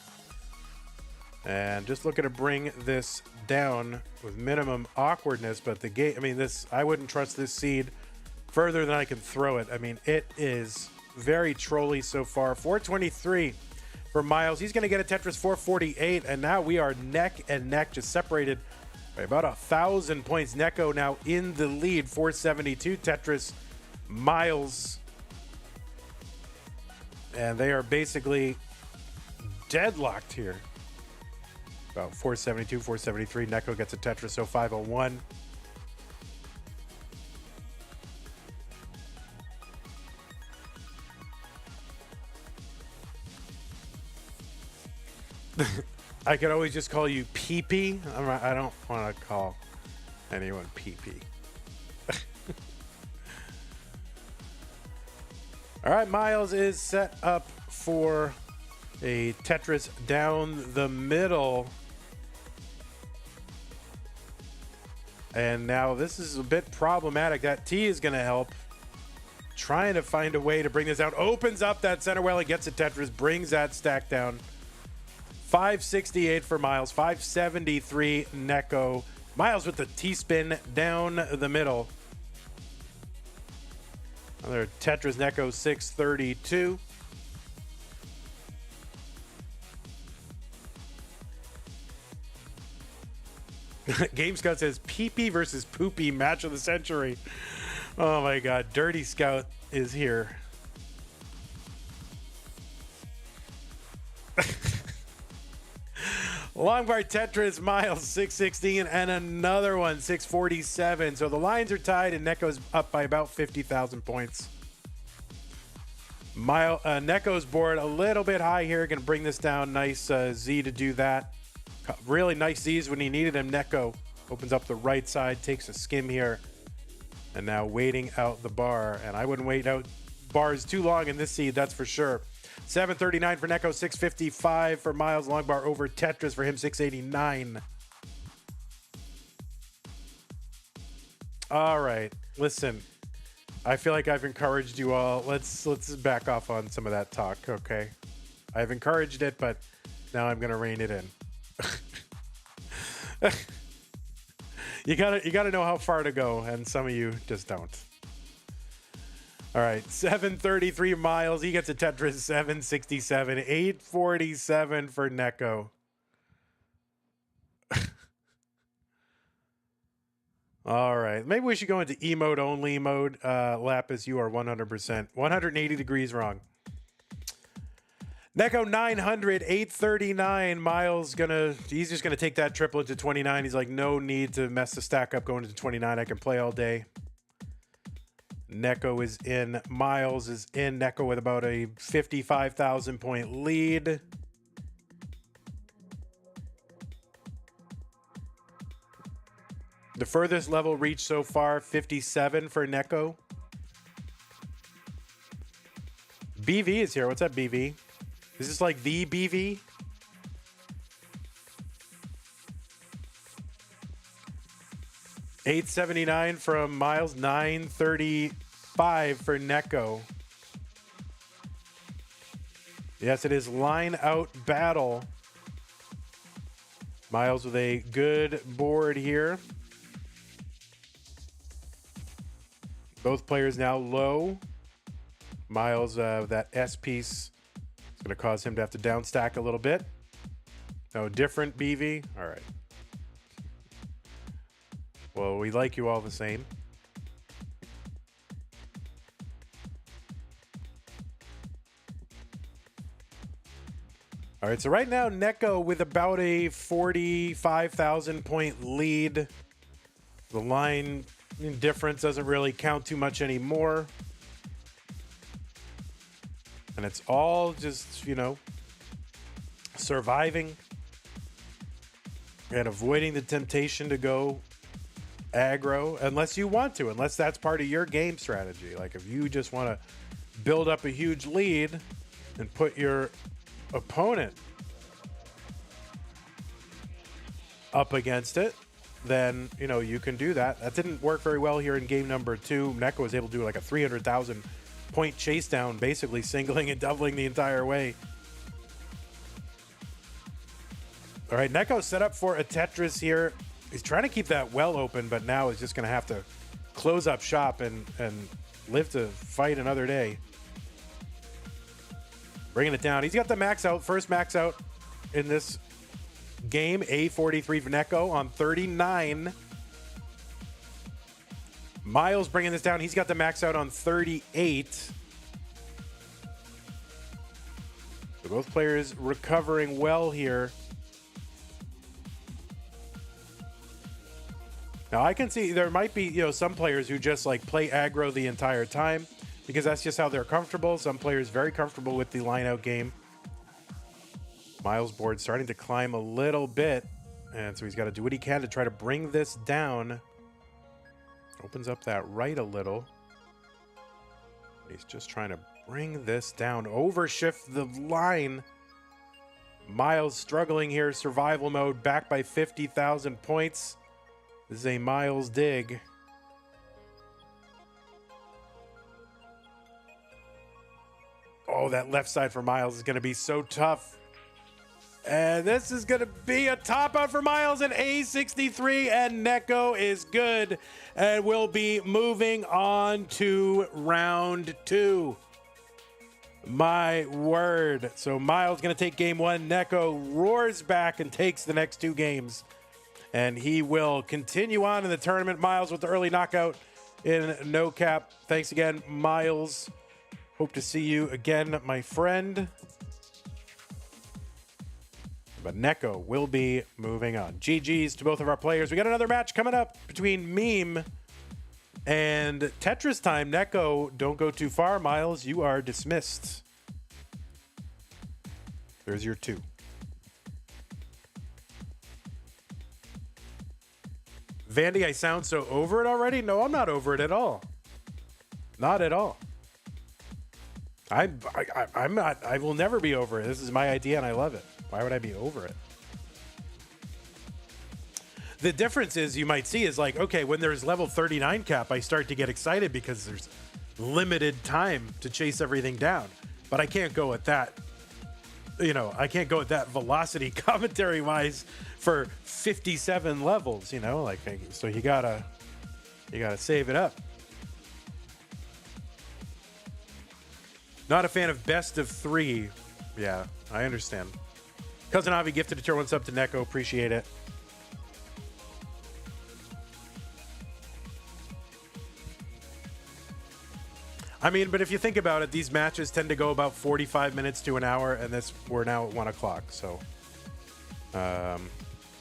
And just looking to bring this down with minimum awkwardness. But the game, I mean, I wouldn't trust this seed further than I can throw it. I mean, it is very trolly so far. 423 for MYLES. He's going to get a Tetris 448. And now we are neck and neck, just separated by about 1,000 points. Neco now in the lead, 472. Tetris, MYLES. And they are basically deadlocked here. About 472, 473. Neco gets a Tetris, so 501. I could always just call you PP. I don't want to call Anyone PP. All right, Miles is set up for a Tetris down the middle. And now this is a bit problematic. That T is going to help. Trying to find a way to bring this down. Opens up that center well and gets a Tetris. Brings that stack down. 568 for Miles. 573 Neco. Miles with the T-spin down the middle. Another Tetris Neco 632. Game Scout says pee-pee versus poopy match of the century. Oh my god, Dirty Scout is here. Long bar Tetris, Miles 616 and another one 647. So the lines are tied and Neco's up by about 50,000 points. Neco's board a little bit high here. Going to bring this down. Nice Z to do that. Really nice Z's when he needed him. Neco opens up the right side, takes a skim here. And now waiting out the bar. And I wouldn't wait out bars too long in this seed, that's for sure. 739 for Neco, 655 for Miles. Long bar over Tetris for him, 689. All right, listen. I feel like I've encouraged you all. Let's back off on some of that talk, okay? I've encouraged it, but now I'm gonna rein it in. You gotta know how far to go, and some of you just don't. All right, 733 Miles. He gets a Tetris 767, 847 for Neco. All right, maybe we should go into emote only mode. Lapis, you are 100%, 180 degrees wrong. Neco 900, 839. Miles he's just gonna take that triplet to 29. He's like, no need to mess the stack up going into 29. I can play all day. Neco is in. Miles is in. Neco with about a 55,000 point lead. The furthest level reached so far, 57 for Neco. BV is here. What's up, BV? Is this like the BV? $879 from Miles, $935 for Neco. Yes, it is line out battle. Miles with a good board here. Both players now low. Miles, that S piece is going to cause him to have to down stack a little bit. No, different BV. All right. Well, we like you all the same. All right, so right now, Neco with about a 45,000 point lead. The line difference doesn't really count too much anymore. And it's all just, you know, surviving and avoiding the temptation to go aggro unless you want to, unless that's part of your game strategy. Like if you just want to build up a huge lead and put your opponent up against it, then, you know, you can do that. That didn't work very well here in game number 2. Neco was able to do like a 300,000 point chase down, basically singling and doubling the entire way. All right, Neco set up for a Tetris here. He's trying to keep that well open, but now he's just going to have to close up shop and live to fight another day. Bringing it down. He's got the max out, first max out in this game. A43 for Neco on 39. Miles bringing this down. He's got the max out on 38. So both players recovering well here. Now I can see there might be, you know, some players who just like play aggro the entire time because that's just how they're comfortable. Some players very comfortable with the line out game. Miles' board starting to climb a little bit, and so he's got to do what he can to try to bring this down. Opens up that right a little. He's just trying to bring this down. Overshift the line. MYLES struggling here. Survival mode. Back by 50,000 points. This is a MYLES dig. Oh, that left side for MYLES is going to be so tough. And this is going to be a top out for MYLES and A63, and Neco is good. And we'll be moving on to round 2. My word. So MYLES going to take game 1. Neco roars back and takes the next 2 games. And he will continue on in the tournament. MYLES with the early knockout in no cap. Thanks again, MYLES. Hope to see you again, my friend. But Neco will be moving on. GG's to both of our players. We got another match coming up between Meme and Tetris time. Neco, don't go too far. MYLES, you are dismissed. There's your 2. Vandy, I sound so over it already? No, I'm not over it at all. Not at all. I'm not. I will never be over it. This is my idea and I love it. Why would I be over it? The difference is, you might see, is like, okay, when there's level 39 cap, I start to get excited because there's limited time to chase everything down. But I can't go at that, I can't go at that velocity commentary wise for 57 levels, like, so you gotta save it up. Not a fan of best of 3. Yeah, I understand. Cousin Avi gifted a tier 1 sub to Neco. Appreciate it. I mean, but if you think about it, these matches tend to go about 45 minutes to an hour, and we're now at 1 o'clock. So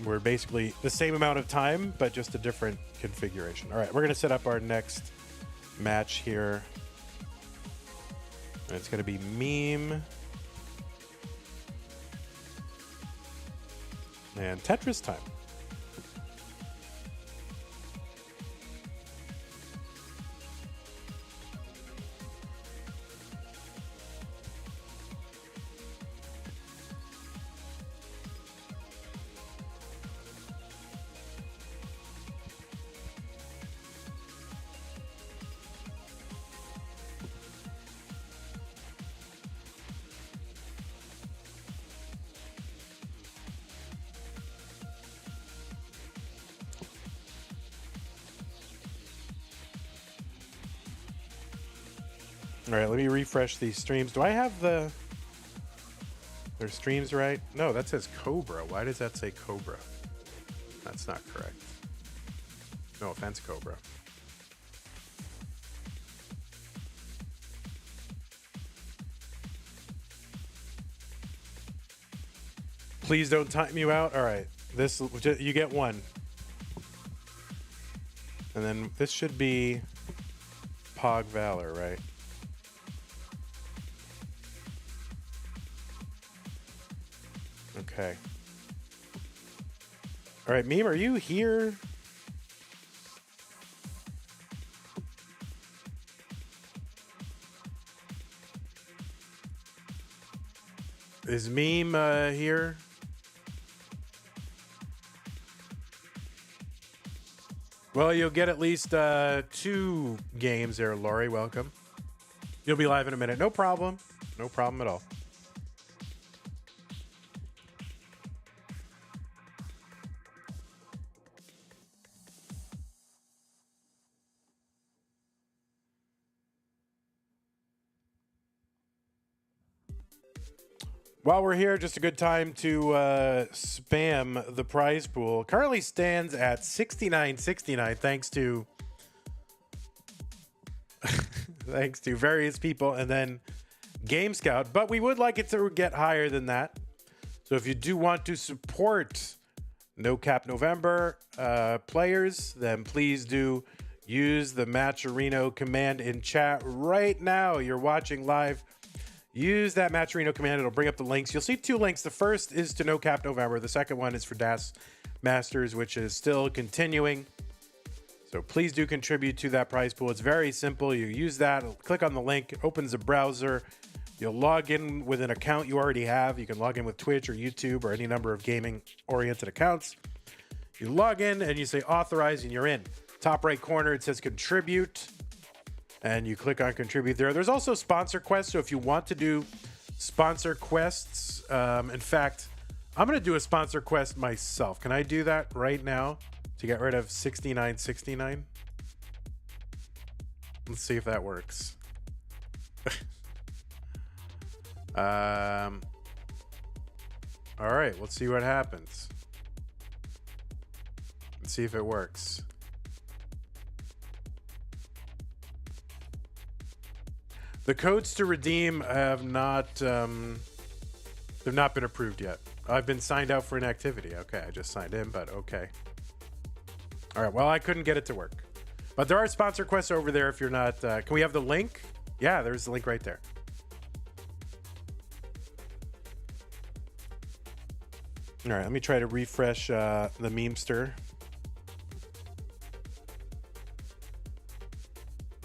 we're basically the same amount of time, but just a different configuration. All right, we're going to set up our next match here. And it's going to be Meme and Tetris time. All right, let me refresh these streams. Do I have their streams right? No, that says Cobra. Why does that say Cobra? That's not correct. No offense, Cobra. Please don't time you out. All right, you get 1. And then this should be Pog Valor, right? Okay. All right, Meme, are you here? Is Meme here? Well, you'll get at least 2 games there, Lori. Welcome. You'll be live in a minute. No problem. No problem at all. While we're here, just a good time to spam the prize pool. Currently stands at $69.69 thanks to thanks to various people and then Game Scout. But we would like it to get higher than that. So if you do want to support No Cap November players, then please do use the Matcherino command in chat right now. You're watching live. Use that Matcherino command. It'll bring up the links. You'll see 2 links. The first is to No Cap November. The second one is for Das Masters, which is still continuing. So please do contribute to that prize pool. It's very simple. You use that, click on the link, it opens a browser. You'll log in with an account you already have. You can log in with Twitch or YouTube or any number of gaming-oriented accounts. You log in and you say authorize and you're in. Top right corner, it says contribute. And you click on contribute there. There's also sponsor quests. So if you want to do sponsor quests, in fact, I'm going to do a sponsor quest myself. Can I do that right now to get rid of 6969? Let's see if that works. All right, let's see what happens. Let's see if it works. The codes to redeem have not they've not been approved yet. I've been signed out for an activity. Okay, I just signed in, but okay. All right, well, I couldn't get it to work. But there are sponsor quests over there if you're not... can we have the link? Yeah, there's the link right there. All right, let me try to refresh the memester.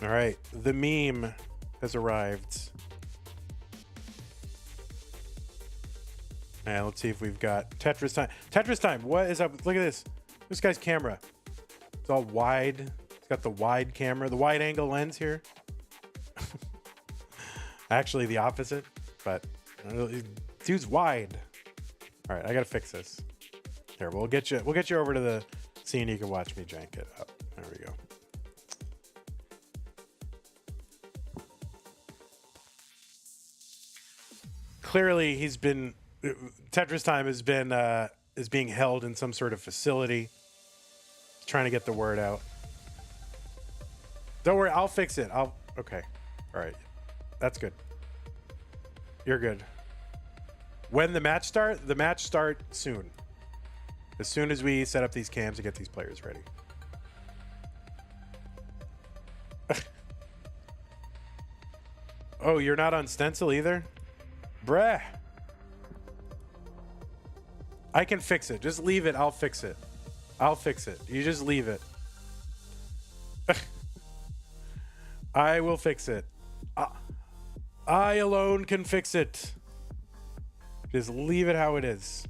All right, the meme has arrived. And let's see if we've got Tetris time. Tetris time, what is up? Look at this. This guy's camera. It's all wide. It's got the wide camera, the wide angle lens here. Actually, the opposite, but dude's wide. All right, I gotta fix this. Here, we'll get you over to the scene. You can watch me jank it up. There we go. Clearly, Tetris time has been is being held in some sort of facility. Trying to get the word out. Don't worry, I'll fix it. Okay. All right. That's good. You're good. When the match starts soon. As soon as we set up these cams to get these players ready. Oh, you're not on stencil either? Bruh. I can fix it. Just leave it. I'll fix it. I'll fix it. You just leave it. I will fix it. I alone can fix it. Just leave it how it is.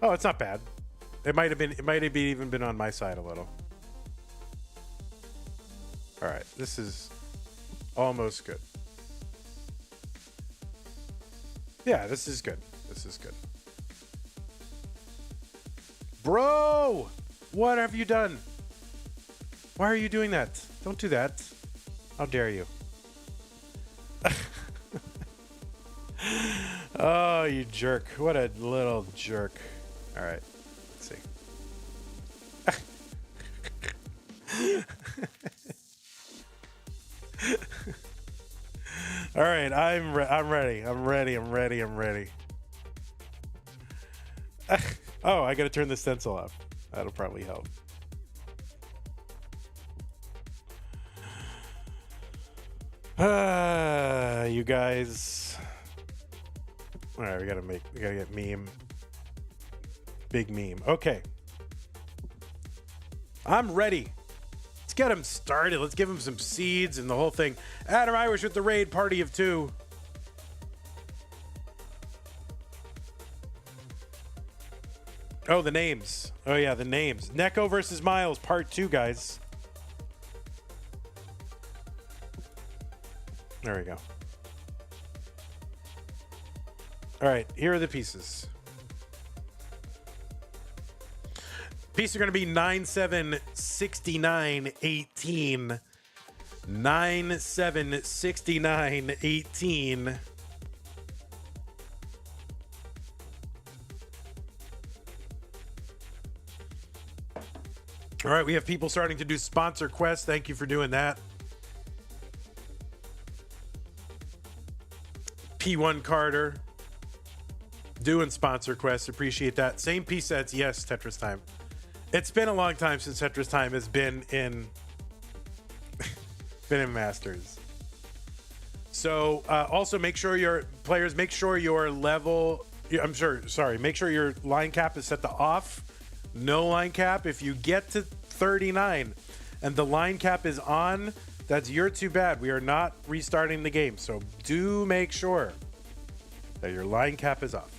Oh, it's not bad. It might have even been on my side a little. All right, this is almost good. Yeah, this is good. This is good. Bro, what have you done? Why are you doing that? Don't do that. How dare you? Oh, you jerk. What a little jerk. All right, let's see. All right, I'm ready. I'm ready. Oh, I gotta turn the stencil off. That'll probably help. You guys. All right, we gotta get meme. Big meme. Okay. I'm ready. Let's get him started. Let's give him some seeds and the whole thing. Adam Irish with the raid, party of 2. Oh, the names. Oh, yeah, the names. Neco versus MYLES, part 2, guys. There we go. All right, here are the pieces. Pieces are going to be 9, 7, 69, 18. 9, 7, 69, 18. All right, we have people starting to do sponsor quests. Thank you for doing that. P1 Carter doing sponsor quests. Appreciate that. Same piece sets. Yes, Tetris time. It's been a long time since Tetris time has been in Masters. So also make sure your players, make sure your level, make sure your line cap is set to off. No line cap. If you get to 39 and the line cap is on, that's your too bad. We are not restarting the game. So do make sure that your line cap is off.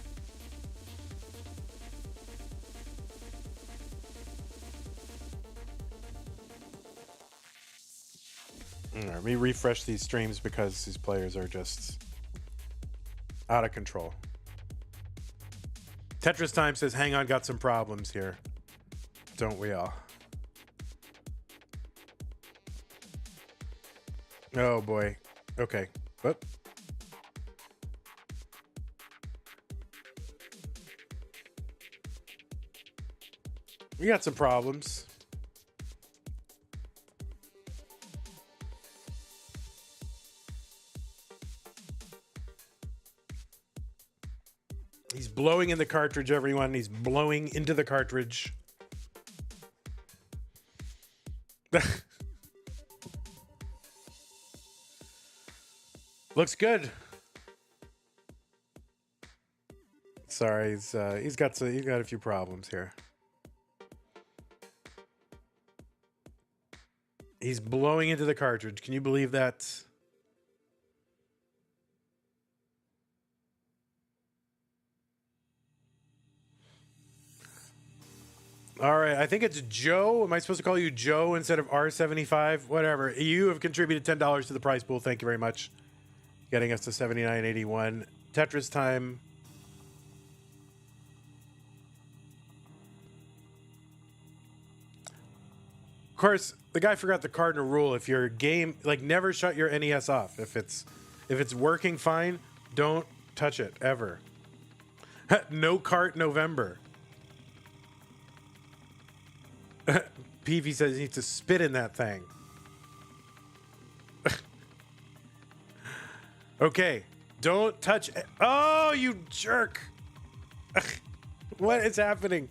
All right, let me refresh these streams because these players are just out of control. Tetris Time says, hang on, got some problems here. Don't we all? Oh boy. Okay. Whoop. We got some problems. He's blowing in the cartridge, everyone. He's blowing into the cartridge. Looks good. Sorry, he's got a few problems here. He's blowing into the cartridge. Can you believe that? All right, I think it's Joe. Am I supposed to call you Joe instead of R75? Whatever. You have contributed $10 to the prize pool. Thank you very much. Getting us to $79.81. Tetris Time. Of course, the guy forgot the cardinal rule. If your game, like, never shut your NES off. If it's working fine, don't touch it ever. No cart November. Peavy says he needs to spit in that thing. Okay, don't touch it. Oh, you jerk. What is happening?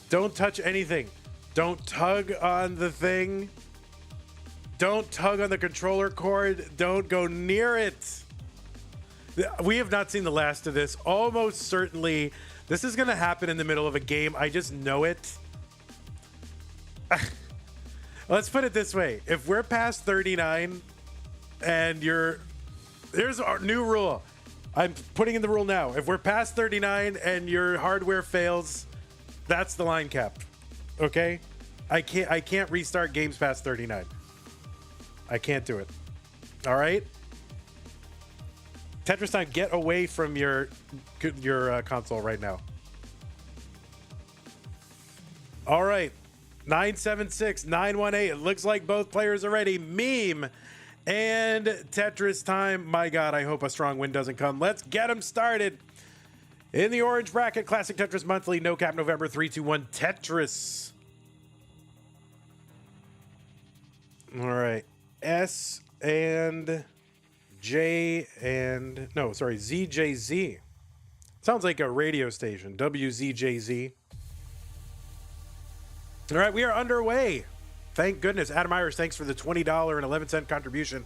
Don't touch anything. Don't tug on the thing. Don't tug on the controller cord. Don't go near it. We have not seen the last of this. Almost certainly, this is going to happen in the middle of a game. I just know it. Let's put it this way. If we're past 39 and there's our new rule. I'm putting in the rule now. If we're past 39 and your hardware fails, that's the line cap. Okay? I can't restart games past 39. I can't do it. All right? Tetris Time, get away from your console right now. All right. 976 918. It looks like both players are ready. Meme and Tetris Time. My God, I hope a strong win doesn't come. Let's get them started. In the orange bracket, Classic Tetris Monthly, No Cap November 321 Tetris. All right. S and J and no, sorry, ZJZ. Sounds like a radio station. WZJZ. All right, we are underway. Thank goodness. Adam Irish, thanks for the $20.11 contribution.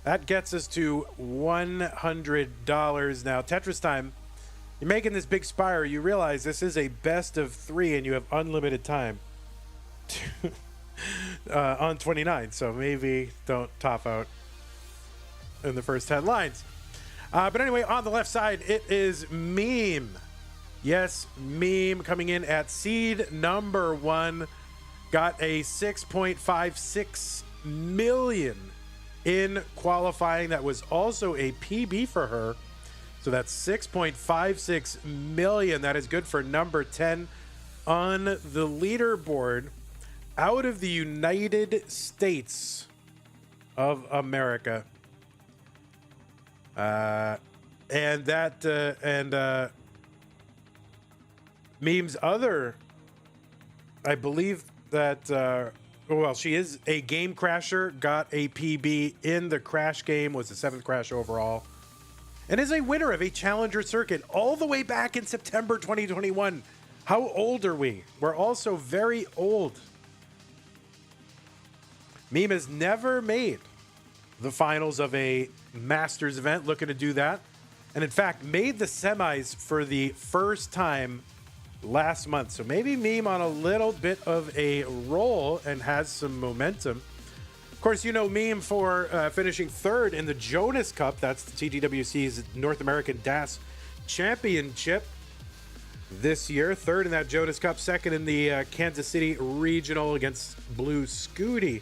That gets us to $100 now. Tetris Time. You're making this big spire. You realize this is a best of 3 and you have unlimited time on 29. So maybe don't top out in the first 10 lines. But anyway, on the left side, it is Meme. Yes, Meme coming in at seed number 1. Got a 6.56 million in qualifying. That was also a PB for her. So that's 6.56 million. That is good for number 10 on the leaderboard out of the United States of America. Meme's other, I believe that, well, she is a game crasher, got a PB in the crash game, was the 7th crash overall, and is a winner of a challenger circuit all the way back in September 2021. How old are we? We're also very old. Meme has never made the finals of a Masters event, looking to do that. And in fact, made the semis for the first time last month. So maybe Meme on a little bit of a roll and has some momentum. Of course, you know Meme for finishing third in the Jonas Cup. That's the TTWC's North American DAS Championship this year. Third in that Jonas Cup, second in the Kansas City Regional against Blue Scooty,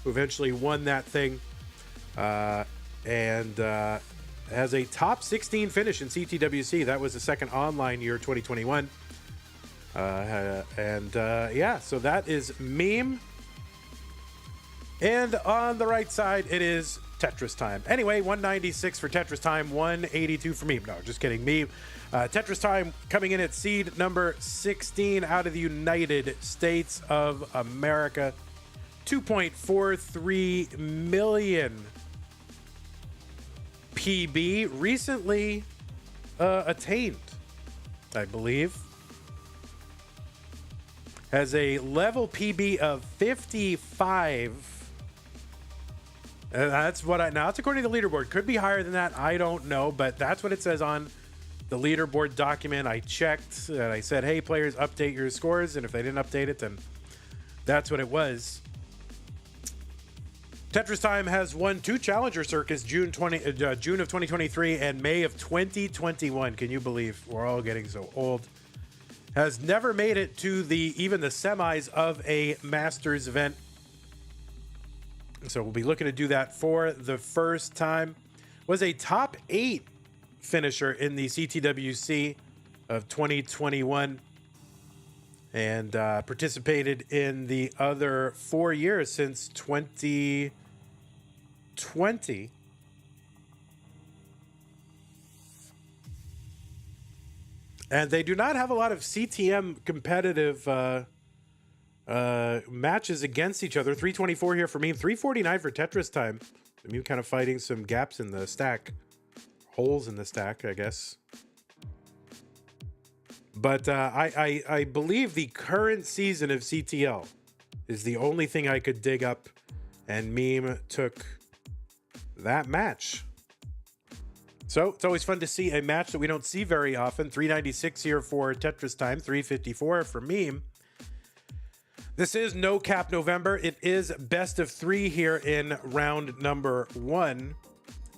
who eventually won that thing. And has a top 16 finish in CTWC. That was the second online year, 2021. Yeah, so that is Meme. And on the right side, it is Tetris time. Anyway, 196 for Tetris time, 182 for Meme. No, just kidding. Meme. Tetris time coming in at seed number 16 out of the United States of America. 2.43 million PB recently attained, I believe. Has a level PB of 55. That's what now it's according to the leaderboard. Could be higher than that. I don't know, but that's what it says on the leaderboard document. I checked and I said, hey, players, update your scores. And if they didn't update it, then that's what it was. Tetris Time has won 2 Challenger Circuits, June of 2023 and May of 2021. Can you believe we're all getting so old? Has never made it to even the semis of a Masters event. So we'll be looking to do that for the first time. Was a top 8 finisher in the CTWC of 2021 and participated in the other 4 years since 2020. And they do not have a lot of CTM competitive matches against each other. 324 here for Meme, 349 for Tetris Time. Meme kind of fighting some gaps in the stack, holes in the stack, I guess. But I believe the current season of CTL is the only thing I could dig up, and Meme took that match. So it's always fun to see a match that we don't see very often. 396 here for Tetris Time, 354 for Meme. This is No Cap November. It is best of 3 here in round number 1.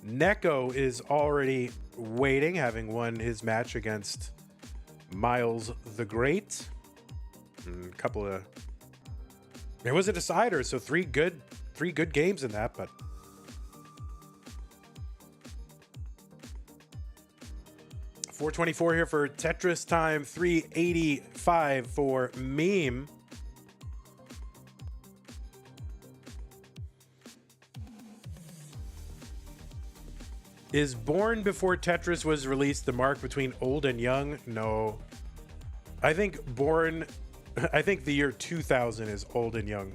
Neco is already waiting, having won his match against MYLES the Great. A couple of... It was a decider, so three good games in that, but... $424 here for Tetris Time, $385 for Meme. Is Born Before Tetris was released the mark between old and young? No. I think the year 2000 is old and young.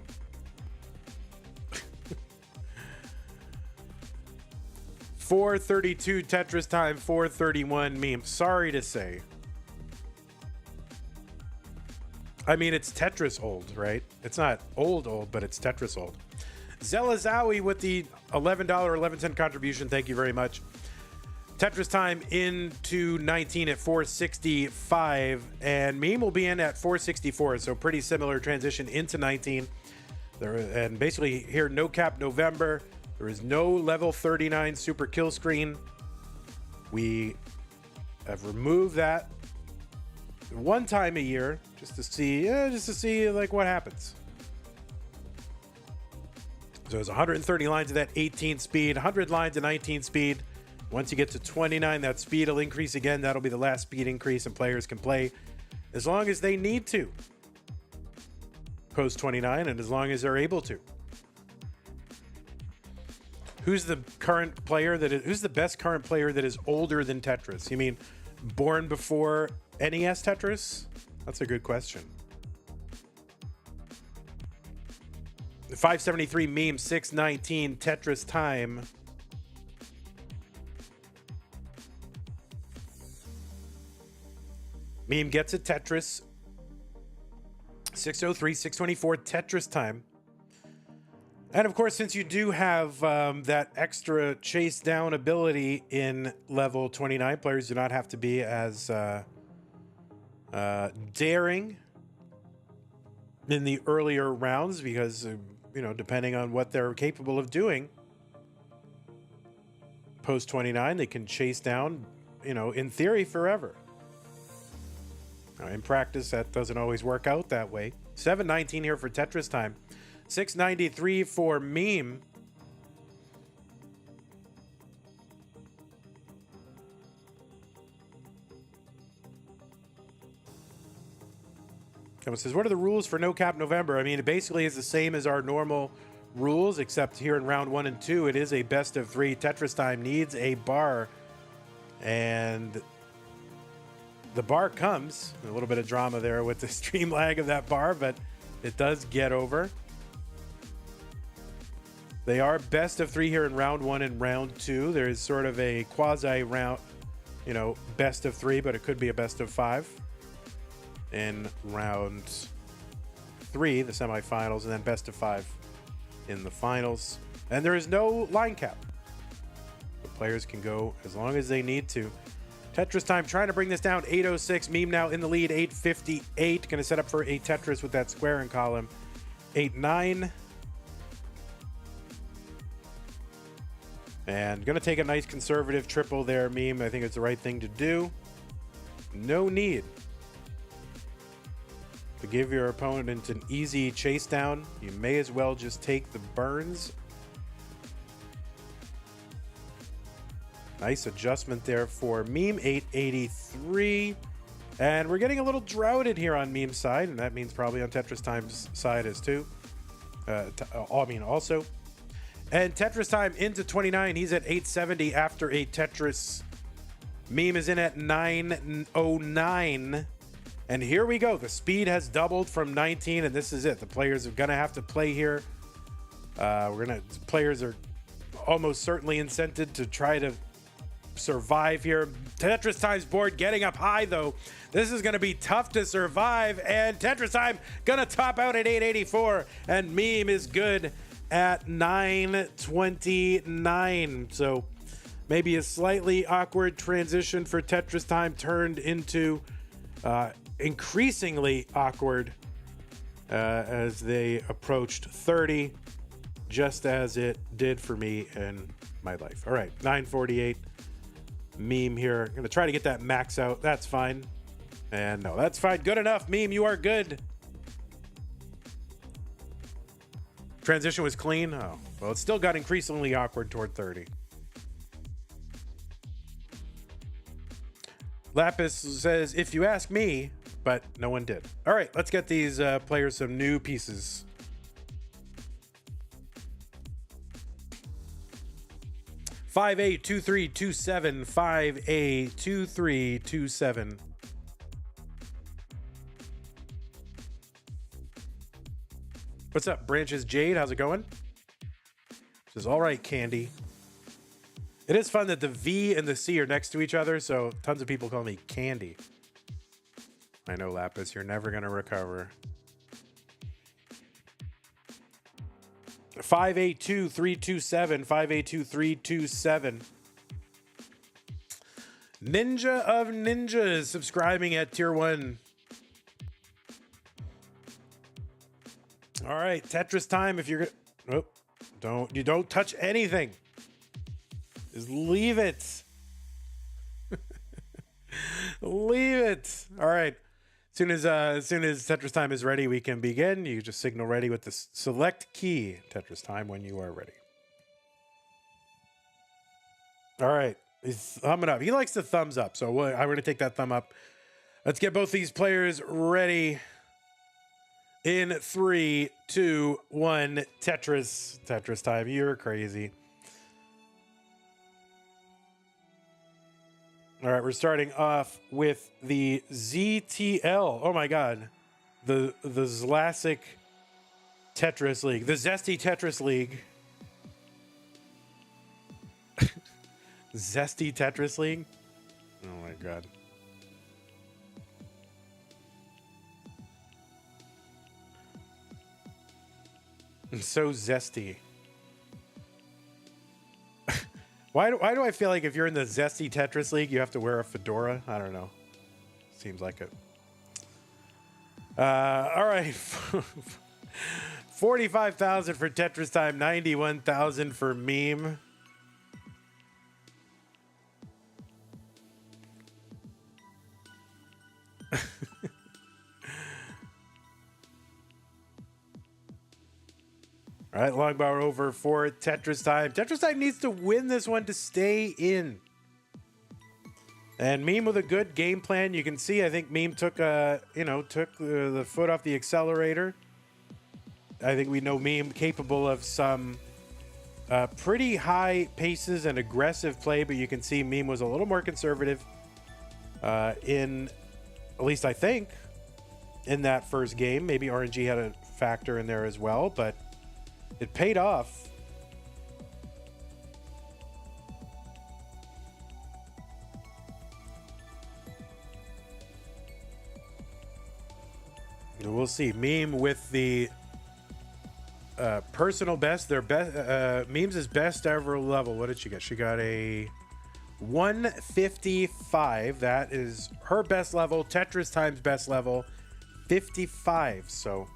$432 Tetris Time, $431 Meme. Sorry to say. I mean, it's Tetris old, right? It's not old, but it's Tetris old. Zelazawi with the $11.11 contribution. Thank you very much. Tetris Time into 19 at 465, and Meme will be in at 464. So pretty similar transition into 19. And basically here, No Cap November. There is no level 39 super kill screen. We have removed that one time a year just to see like what happens. So it's 130 lines of that 18 speed, 100 lines of 19 speed. Once you get to 29, that speed will increase again. That'll be the last speed increase, and players can play as long as they need to post 29 and as long as they're able to. Who's the best current player that is older than Tetris? You mean born before NES Tetris? That's a good question. 573 Meme, 619 Tetris Time. Meme gets a Tetris. 603, 624 Tetris Time. And of course, since you do have that extra chase down ability in level 29, players do not have to be as daring in the earlier rounds because, you know, depending on what they're capable of doing, post 29, they can chase down, you know, in theory, forever. Now, in practice, that doesn't always work out that way. 719 here for Tetris time. 693 for Meme. Someone says, what are the rules for No Cap November? I mean, it basically is the same as our normal rules, except here in round 1 and 2, it is a best of 3. Tetris time needs a bar, and the bar comes. A little bit of drama there with the stream lag of that bar, but it does get over. They are best of 3 here in round 1 and round 2. There is sort of a quasi round, you know, best of 3, but it could be a best of 5 in round 3, the semifinals, and then best of 5 in the finals. And there is no line cap. The players can go as long as they need to. Tetris time trying to bring this down. 806. Meme now in the lead. 858. Going to set up for a Tetris with that square in column. 89. And going to take a nice conservative triple there, Meme. I think it's the right thing to do. No need to give your opponent an easy chase down. You may as well just take the burns. Nice adjustment there for Meme. 883. And we're getting a little droughted here on Meme's side, and that means probably on Tetris Time's side as too. Also. And Tetris time into 29. He's at 870 after a Tetris. Meme is in at 909. And here we go. The speed has doubled from 19, and this is it. The players are going to have to play here. Players are almost certainly incented to try to survive here. Tetris Time's board getting up high, though. This is going to be tough to survive, and Tetris Time going to top out at 884, and Meme is good at 929. So maybe a slightly awkward transition for Tetris Time turned into increasingly awkward as they approached 30, just as it did for me in my life. All right, 948. Meme here. Gonna try to get that max out. That's fine. And no, that's fine. Good enough. Meme, you are good. Transition was clean. Oh, well, it still got increasingly awkward toward 30. Lapis says, if you ask me, but no one did. All right, let's get these players some new pieces. $5A 2327 5A 2327. What's up, Branches Jade? How's it going? Says, all right, Candy. It is fun that the V and the C are next to each other, so tons of people call me Candy. I know, Lapis, you're never going to recover. 582327, 582327. Ninja of Ninjas subscribing at tier 1. All right, Tetris time. If you're you don't touch anything. Just leave it. Leave it. All right. As soon as Tetris time is ready, we can begin. You just signal ready with the select key. Tetris time when you are ready. All right. He's thumbing up. He likes the thumbs up, so I'm going to take that thumb up. Let's get both these players ready. In 3, 2, 1, Tetris. Tetris time. You're crazy. All right, we're starting off with the ZTL. Oh my God. The Zlasic Tetris League. The Zesty Tetris League. Zesty Tetris League? Oh my God. It's so zesty. Why do I feel like if you're in the zesty Tetris League, you have to wear a fedora? I don't know. Seems like it. All right. 45,000 for Tetris Time, 91,000 for Meme. All right, long bar over for Tetris Time. Tetris Time needs to win this one to stay in. And Meme with a good game plan. You can see, I think Meme took the foot off the accelerator. I think we know Meme capable of some pretty high paces and aggressive play, but you can see Meme was a little more conservative in, at least I think, in that first game. Maybe RNG had a factor in there as well, but it paid off. We'll see. Meme with the personal best. Their best. Meme's best ever level. What did she get? She got a 155. That is her best level. Tetris Time's best level, 55. So,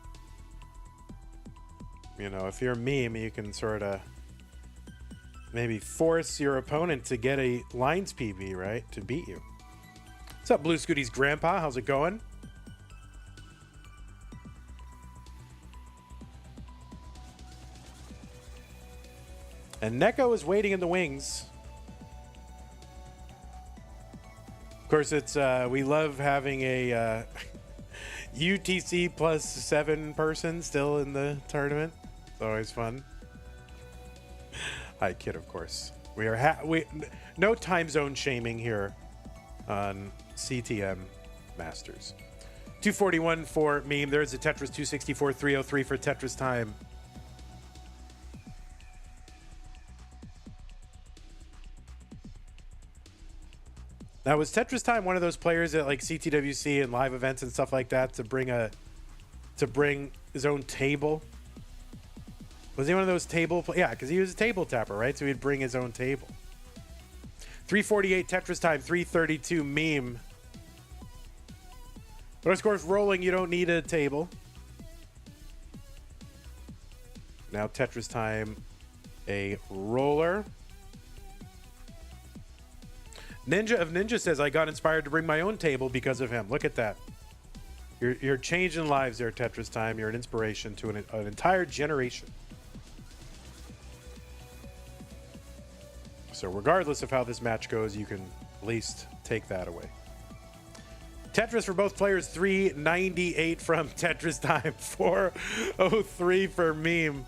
you know, if you're Meme, you can sort of maybe force your opponent to get a lines PB, right, to beat you. What's up, Blue Scooty's grandpa? How's it going? And Neco is waiting in the wings. Of course, it's we love having a UTC +7 person still in the tournament. It's always fun. I kid, of course. We are no time zone shaming here on CTM Masters. 241 for Meme. There's a Tetris 264 303 for Tetris Time. Now, was Tetris Time one of those players at like CTWC and live events and stuff like that to bring his own table? Was he one of those table? Yeah, because he was a table tapper, right? So he'd bring his own table. 348 Tetris Time, 332 Meme. But of course, rolling, you don't need a table. Now Tetris Time, a roller. Ninja of Ninja says, I got inspired to bring my own table because of him. Look at that. You're changing lives there, Tetris Time. You're an inspiration to an entire generation. So regardless of how this match goes, you can at least take that away. Tetris for both players, 398 from Tetris Time, 403 for Meme.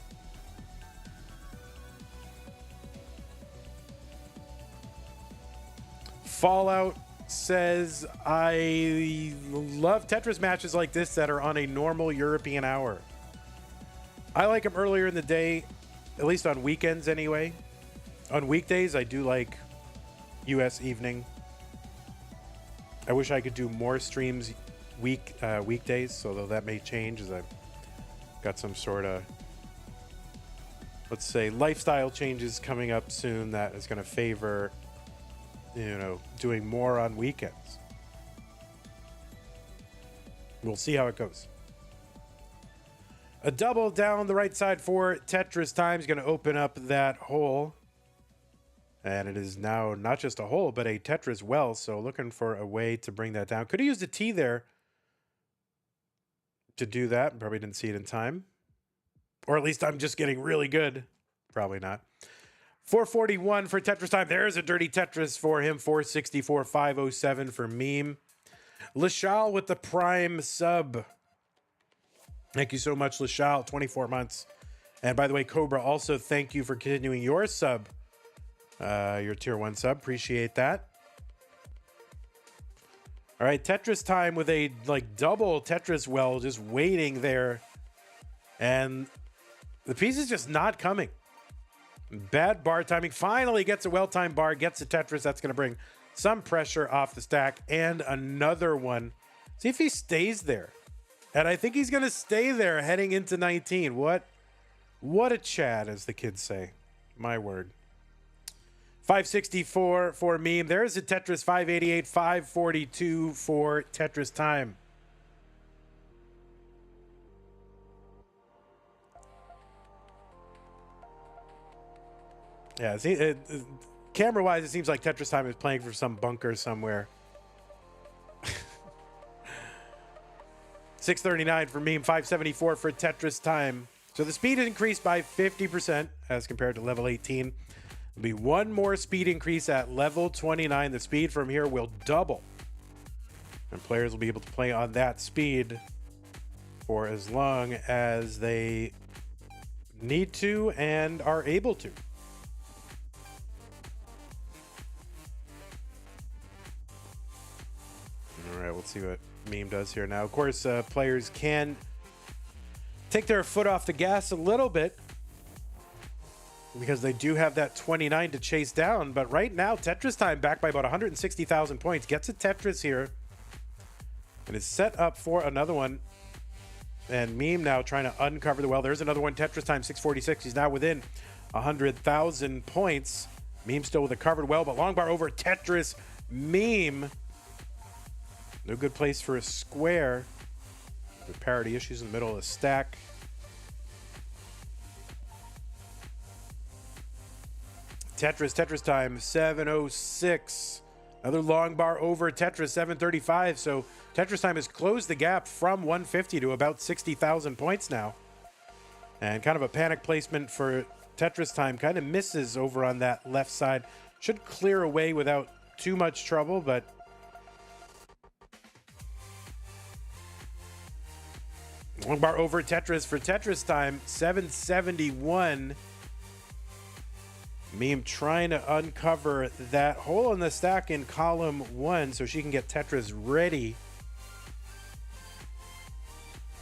Fallout says, I love Tetris matches like this that are on a normal European hour. I like them earlier in the day, at least on weekends anyway. On weekdays, I do like US evening. I wish I could do more streams weekdays, so that may change as I've got some sort of, let's say, lifestyle changes coming up soon that is going to favor, you know, doing more on weekends. We'll see how it goes. A double down the right side for Tetris Time is going to open up that hole. And it is now not just a hole, but a Tetris well. So looking for a way to bring that down. Could have used a T there to do that. Probably didn't see it in time. Or at least I'm just getting really good. Probably not. 441 for Tetris Time. There's a dirty Tetris for him. 464, 507 for Meme. Lashal with the Prime sub. Thank you so much, Lashal. 24 months. And by the way, Cobra, also thank you for continuing your sub. Your tier 1 sub. Appreciate that. All right, Tetris Time with a like double Tetris well just waiting there. And the piece is just not coming. Bad bar timing. Finally gets a well-timed bar, gets a Tetris. That's going to bring some pressure off the stack. And another one. See if he stays there. And I think he's going to stay there heading into 19. What What a Chad, as the kids say. My word. 564 for Meme. There's a Tetris 588, 542 for Tetris Time. Yeah, see, camera-wise, it seems like Tetris Time is playing for some bunker somewhere. 639 for Meme, 574 for Tetris Time. So the speed increased by 50% as compared to level 18. There'll be one more speed increase at level 29. The speed from here will double. And players will be able to play on that speed for as long as they need to and are able to. All right, let's see what Meme does here now. Of course, players can take their foot off the gas a little bit because they do have that 29 to chase down. But right now, Tetris Time back by about 160,000 points. Gets a Tetris here and is set up for another one. And Meme now trying to uncover the well. There's another one, Tetris Time 646. He's now within 100,000 points. Meme still with a covered well, but long bar over Tetris. Meme. No good place for a square. The parity issues in the middle of the stack. Tetris Time 706. Another long bar over Tetris 735. So Tetris Time has closed the gap from 150 to about 60,000 points now. And kind of a panic placement for Tetris Time. Kind of misses over on that left side. Should clear away without too much trouble, but long bar over Tetris for Tetris Time, 771. Meme trying to uncover that hole in the stack in column 1 so she can get Tetris ready.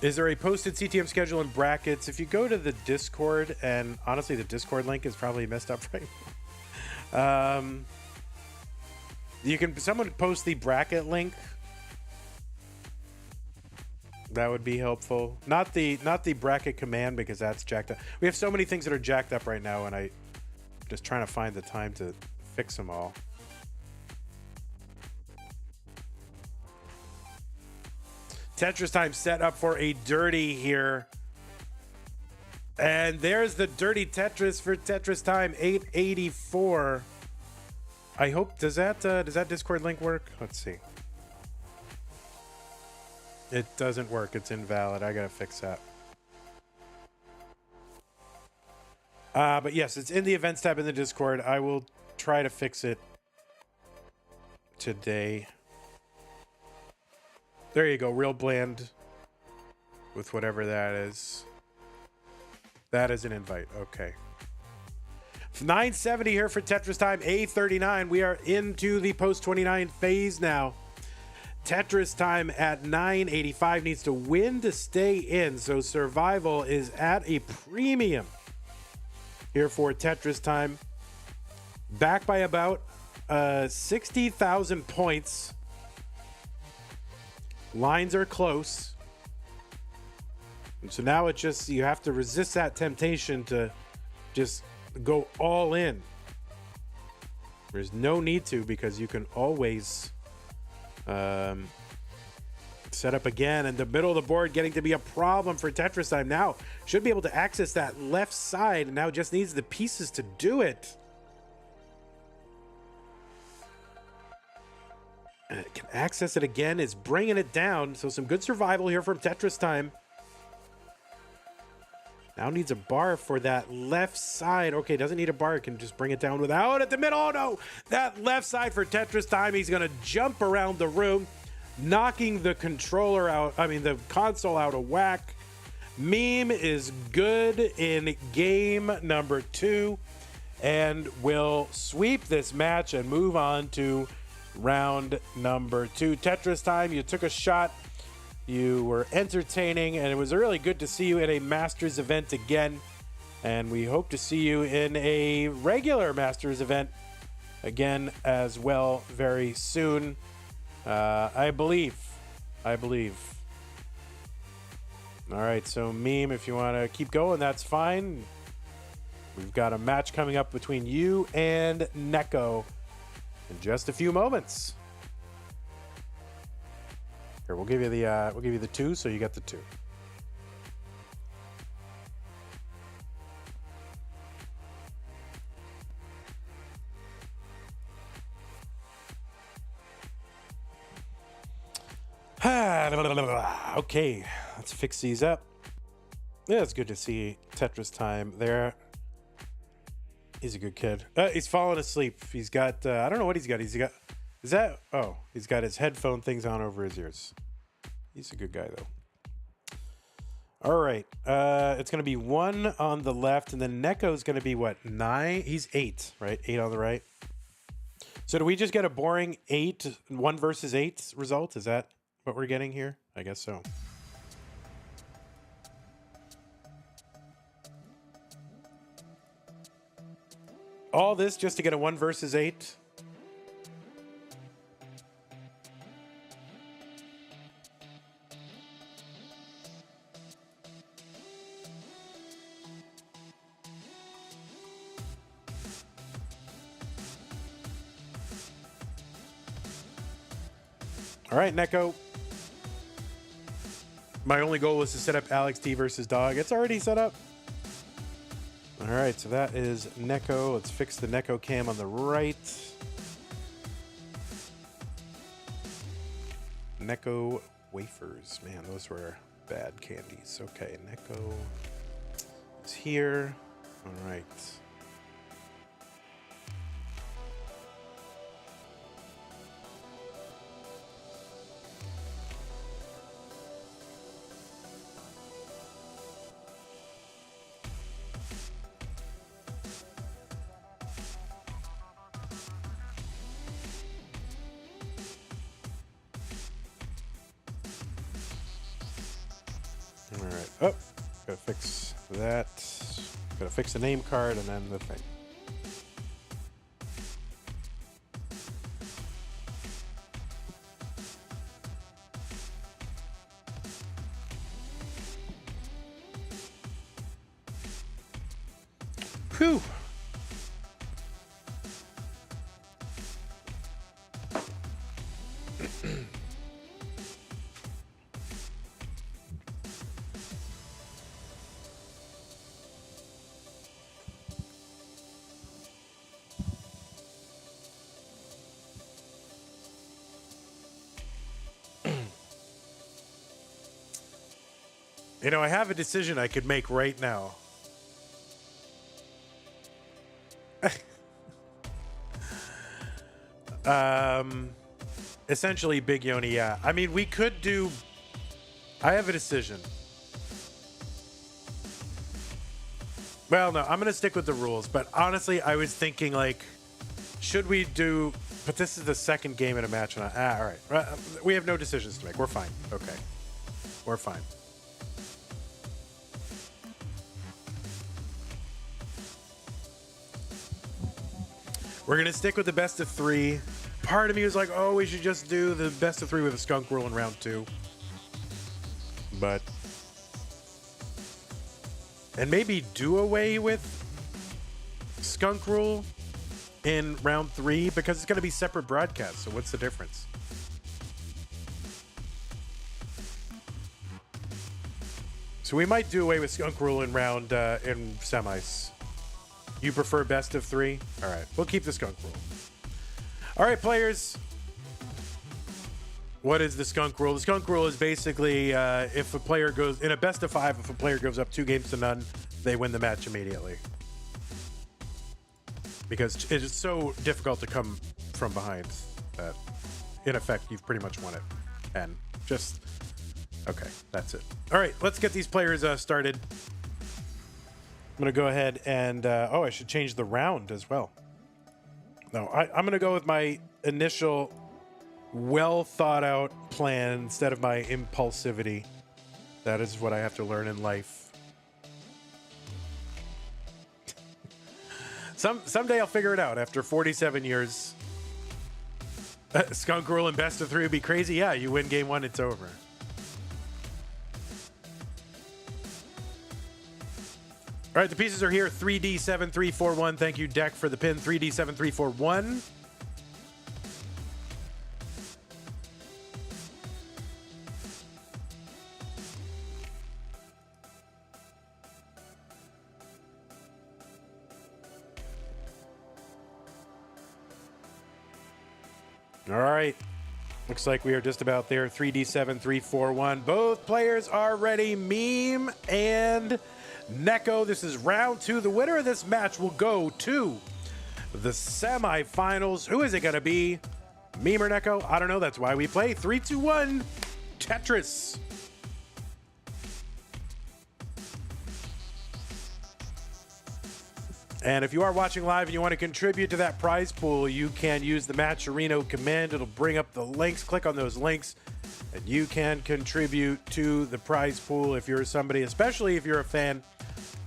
Is there a posted CTM schedule in brackets? If you go to the Discord, and honestly, the Discord link is probably messed up right now. Someone post the bracket link. That would be helpful. Not the bracket command, because that's jacked up. We have so many things that are jacked up right now, and I'm just trying to find the time to fix them all. Tetris Time set up for a dirty here. And there's the dirty Tetris for Tetris Time, 884. I hope, does that Discord link work? Let's see. It doesn't work. It's invalid. I gotta fix that. But yes, it's in the events tab in the Discord. I will try to fix it today. There you go. Real bland with whatever that is. That is an invite. Okay. 970 here for Tetris Time, A39. We are into the post-29 phase now. Tetris Time at 985 needs to win to stay in, so survival is at a premium here for Tetris Time. Back by about 60,000 points. Lines are close. And so now it's just, you have to resist that temptation to just go all in. There's no need to, because you can always set up again, and the middle of the board getting to be a problem for Tetris Time. Now should be able to access that left side, and now just needs the pieces to do it. And it can access it again, is bringing it down. So some good survival here from Tetris Time. Now needs a bar for that left side. Okay, doesn't need a bar. Can just bring it down without at the middle. Oh no, that left side for Tetris Time. He's gonna jump around the room, knocking the controller out. I mean, the console out of whack. Meme is good in game number 2 and will sweep this match and move on to round number 2. Tetris Time, you took a shot. You were entertaining, and it was really good to see you at a Masters event again. And we hope to see you in a regular Masters event again as well very soon. I believe. All right, so Meme, if you want to keep going, that's fine. We've got a match coming up between you and Neco in just a few moments. Here, we'll give you the 2, so you get the 2. Okay, let's fix these up. Yeah, it's good to see Tetris Time there. He's a good kid. He's falling asleep. He's got, I don't know what he's got. He's got his headphone things on over his ears. He's a good guy, though. All right. It's going to be 1 on the left, and then Neco's going to be what, 9? He's 8, right? 8 on the right. So do we just get a boring 1 versus 8 result? Is that what we're getting here? I guess so. All this just to get a 1 versus 8? All right, Neco. My only goal was to set up Alex T versus Dog. It's already set up. All right, so that is Neco. Let's fix the Neco cam on the right. Neco wafers. Man, those were bad candies. Okay, Neco is here. All right. All right. Oh, gotta fix that. Gotta fix the name card and then the thing. Whew. You know, I have a decision I could make right now. Essentially Big Yoni, yeah. I mean, we could do... I have a decision. Well, no, I'm going to stick with the rules. But honestly, I was thinking, like, should we do... But this is the second game in a match. And all right. We have no decisions to make. We're fine. Okay. We're fine. We're going to stick with the best of 3. Part of me was like, oh, we should just do the best of 3 with a skunk rule in round 2. But... And maybe do away with skunk rule in round 3 because it's going to be separate broadcasts. So what's the difference? So we might do away with skunk rule in round in semis. You prefer best of 3? All right, we'll keep the skunk rule. All right, players. What is the skunk rule? The skunk rule is basically if a player goes in a best of 5, if a player goes up 2 games to none, they win the match immediately. Because it is so difficult to come from behind that, in effect, you've pretty much won it. And just, okay, that's it. All right, let's get these players started. I'm going to go ahead and, I should change the round as well. No, I'm going to go with my initial well thought out plan instead of my impulsivity. That is what I have to learn in life. Someday I'll figure it out after 47 years. Skunk rule and best of 3 would be crazy. Yeah, you win game 1, it's over. All right, the pieces are here. 3D7341. Thank you, Deck, for the pin. 3D7341. All right. Looks like we are just about there. 3D7341. Both players are ready. Meme and Neco. This is round 2. The winner of this match will go to the semifinals. Who is it going to be? Meme or Neco? I don't know. That's why we play 3, 2, 1. Tetris. And if you are watching live and you want to contribute to that prize pool, you can use the Matcherino command. It'll bring up the links. Click on those links, and you can contribute to the prize pool if you're somebody, especially if you're a fan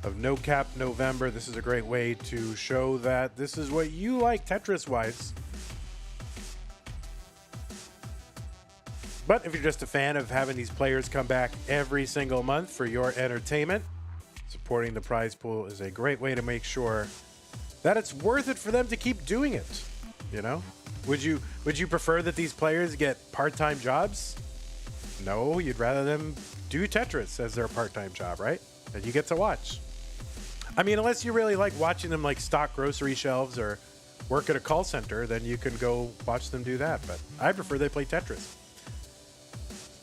of No Cap November. This is a great way to show that this is what you like Tetris-wise. But if you're just a fan of having these players come back every single month for your entertainment, supporting the prize pool is a great way to make sure that it's worth it for them to keep doing it. You know, would you prefer that these players get part-time jobs? No, you'd rather them do Tetris as their part-time job, right? That you get to watch. I mean, unless you really like watching them like stock grocery shelves or work at a call center, then you can go watch them do that. But I prefer they play Tetris.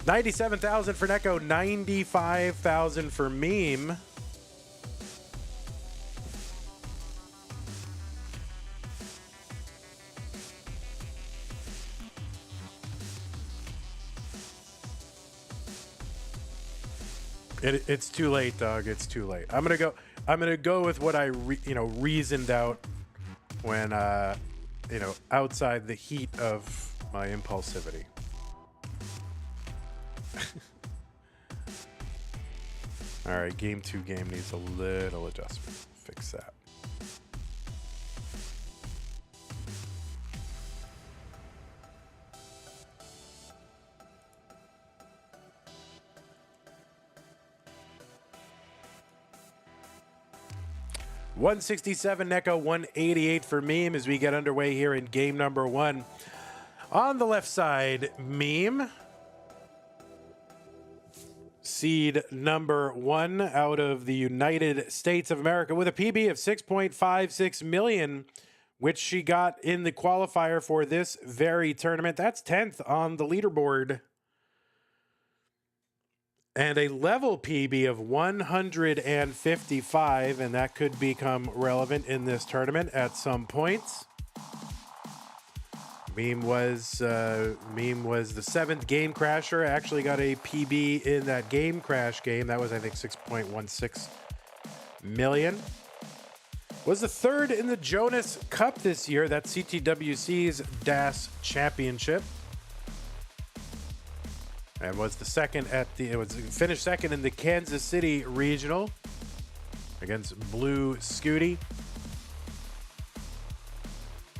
97,000 for Neco, 95,000 for Meme. It's too late, dog. It's too late. I'm gonna go with what I reasoned out when outside the heat of my impulsivity. All right, game 2 game needs a little adjustment. Fix that. $167 Neco, 188 for Meme as we get underway here in game number 1. On the left side, Meme. Seed number 1 out of the United States of America with a PB of 6.56 million, which she got in the qualifier for this very tournament. That's 10th on the leaderboard. And a level PB of 155, and that could become relevant in this tournament at some point. Meme was the 7th game crasher. Actually got a PB in that game crash game. That was, I think, 6.16 million. Was the 3rd in the Jonas Cup this year. That's CTWC's DAS Championship. And was the finished second in the Kansas City Regional against Blue Scooty.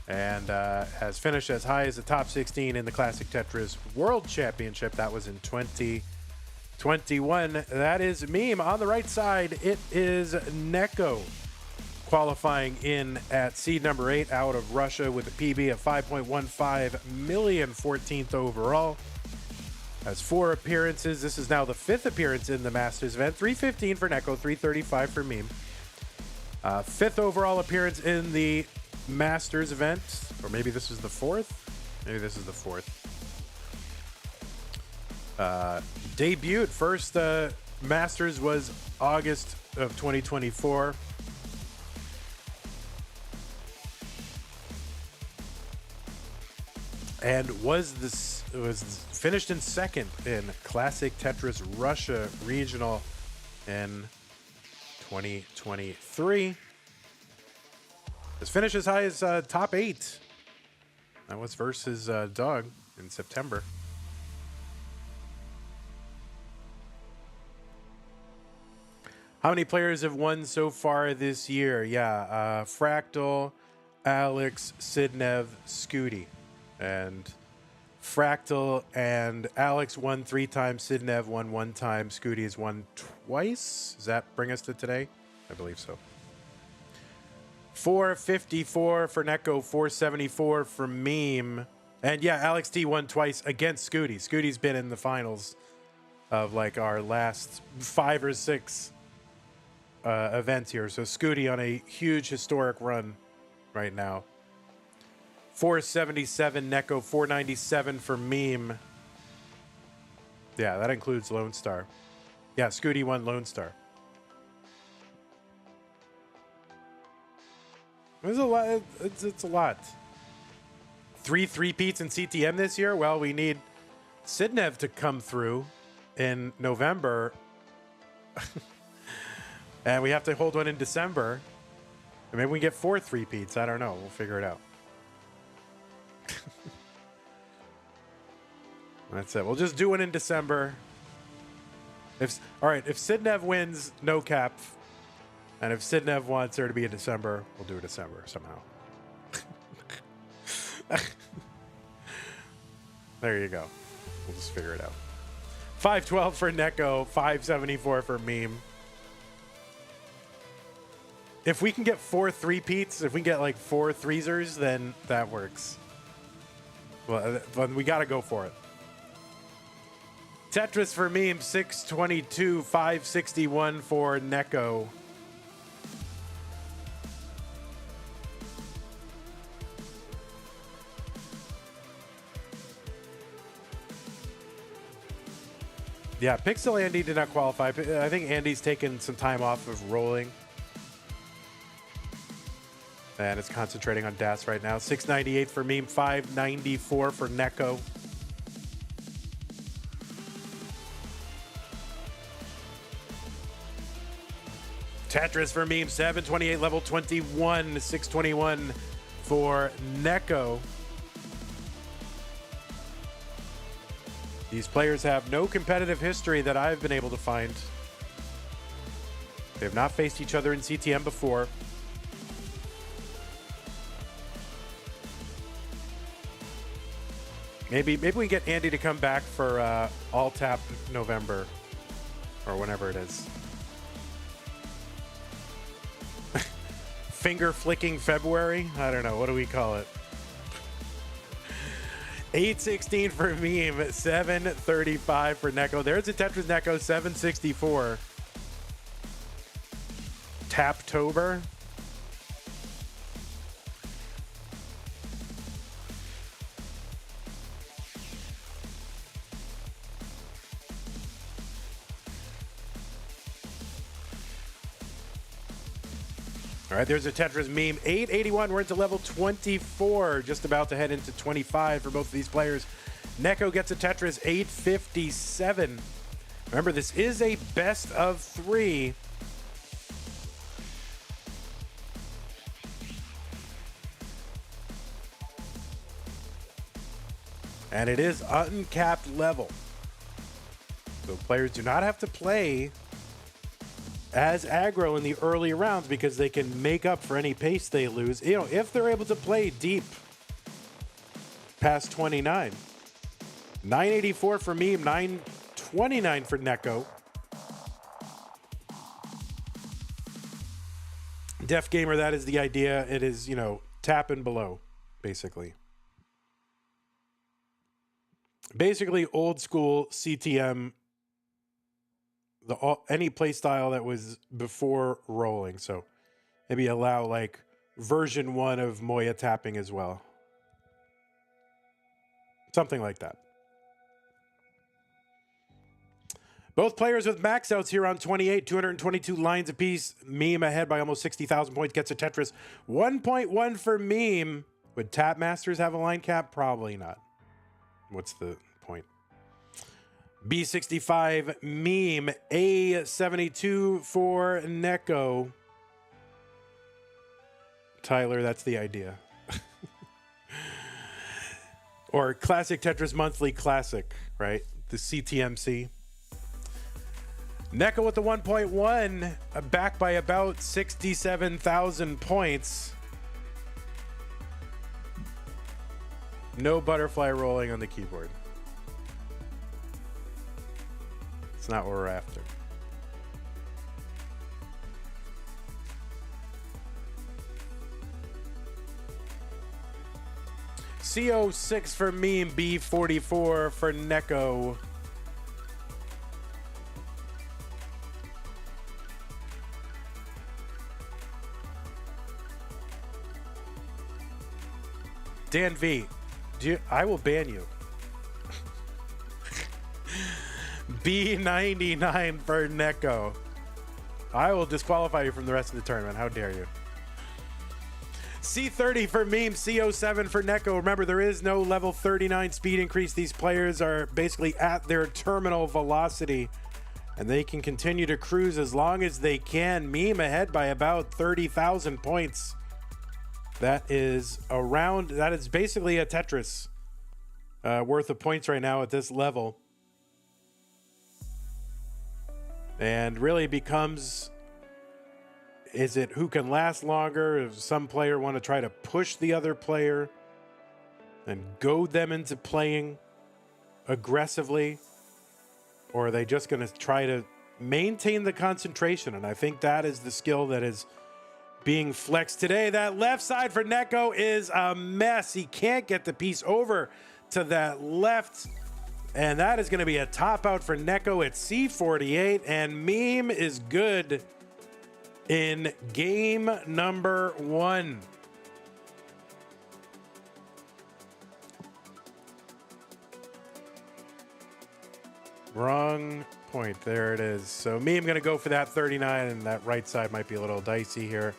And has finished as high as the top 16 in the Classic Tetris World Championship. That was in 2021. That is Meme. On the right side, it is Neco qualifying in at seed number 8 out of Russia with a PB of 5.15 million, 14th overall. Has 4 appearances. This is now the 5th appearance in the Masters event. 315 for Neco, 335 for Meme. 5th overall appearance in the Masters event. Or maybe this is the 4th? Maybe this is the 4th. Debuted. First Masters was August of 2024. And was finished in 2nd in Classic Tetris Russia Regional in 2023. His finish as high as top 8. That was versus Doug in September. How many players have won so far this year? Yeah, Fractal, Alex, Sidnev, Scooty. And Fractal and Alex won 3 times. Sidnev won 1 time. Scooty has won twice. Does that bring us to today? I believe so. 454 for Neco, 474 for Meme. And yeah, Alex T won twice against Scooty. Scooty's been in the finals of like our last 5 or 6 events here. So Scooty on a huge historic run right now. 477 Neco, 497 for Meme. Yeah, that includes Lone Star. Yeah, Scooty won Lone Star. It's a lot. It's a lot. 3 3-peats in CTM this year? Well, we need Sidnev to come through in November. And we have to hold one in December. And maybe we get 4 3-peats. I don't know. We'll figure it out. That's it. We'll just do one in December. All right, if Sidnev wins, no cap. And if Sidnev wants there to be in December, we'll do it December somehow. There you go. We'll just figure it out. 512 for Neco, 574 for Meme. If we can get 4 3-peats, if we can get like 4 threesers, then that works. Well, we got to go for it. Tetris for Meme, 622, 561 for Neco. Yeah, Pixel Andy did not qualify. I think Andy's taken some time off of rolling. And it's concentrating on DAS right now. 698 for Meme, 594 for Neco. Tetris for Meme, 728, level 21, 621 for Neco. These players have no competitive history that I've been able to find. They have not faced each other in CTM before. Maybe we get Andy to come back for All Tap November or whenever it is. Finger flicking February? I don't know. What do we call it? 816 for Meme, 735 for Neco. There's a Tetris Neco, 764. Taptober. All right, there's a Tetris Meme. 881, we're into level 24. Just about to head into 25 for both of these players. Neco gets a Tetris 857. Remember, this is a best of 3. And it is uncapped level. So players do not have to play as aggro in the early rounds because they can make up for any pace they lose, you know, if they're able to play deep past 29. 984 for Meme, 929 for Neco. Def Gamer, that is the idea. It is, you know, tap and below, basically. Basically old school CTM, any play style that was before rolling. So maybe allow like version 1 of Moya tapping as well. Something like that. Both players with max outs here on 28, 222 lines apiece. Meme ahead by almost 60,000 points, gets a Tetris 1.1 for Meme. Would Tap Masters have a line cap? Probably not. What's the point? B65 Meme, A72 for Neco. Tyler, that's the idea. Or Classic Tetris Monthly Classic, right? The CTMC. Neco with the 1.1, back by about 67,000 points. No butterfly rolling on the keyboard. It's not what we're after. C06 for Meme, B44 for Neco. Dan V, I will ban you. B99 for Neco. I will disqualify you from the rest of the tournament. How dare you? C30 for Meme, C07 for Neco. Remember, there is no level 39 speed increase. These players are basically at their terminal velocity, and they can continue to cruise as long as they can. Meme ahead by about 30,000 points. That is basically a Tetris worth of points right now at this level. And really becomes, is it who can last longer? If some player want to try to push the other player and goad them into playing aggressively, or are they just going to try to maintain the concentration? And I think that is the skill that is being flexed today. That left side for Neco is a mess. He can't get the piece over to that left. And that is going to be a top out for Neco at C48. And Meme is good in game number 1. Wrong point. There it is. So Meme going to go for that 39, and that right side might be a little dicey here.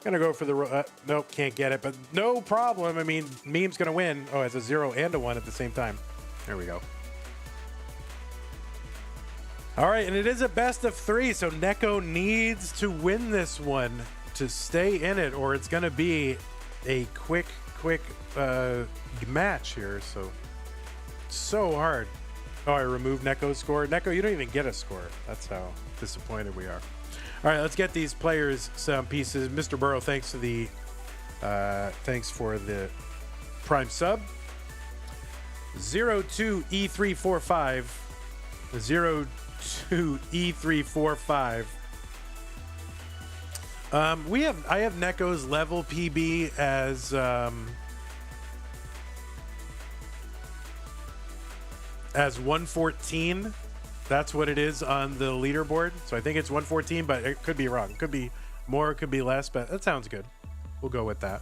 Going to go for the... nope, can't get it, but no problem. I mean, Meme's going to win. Oh, it's a 0 and a 1 at the same time. There we go. All right, and it is a best of 3, so Neco needs to win this one to stay in it, or it's going to be a quick match here. So hard. Oh, I removed Neco's score. Neco, you don't even get a score. That's how disappointed we are. All right, let's get these players some pieces. Mr. Burrow, thanks for the Prime sub. 02E345. 02E345. I have Neco's level PB as 114. That's what it is on the leaderboard. So I think it's 114, but it could be wrong. It could be more, it could be less, but that sounds good. We'll go with that.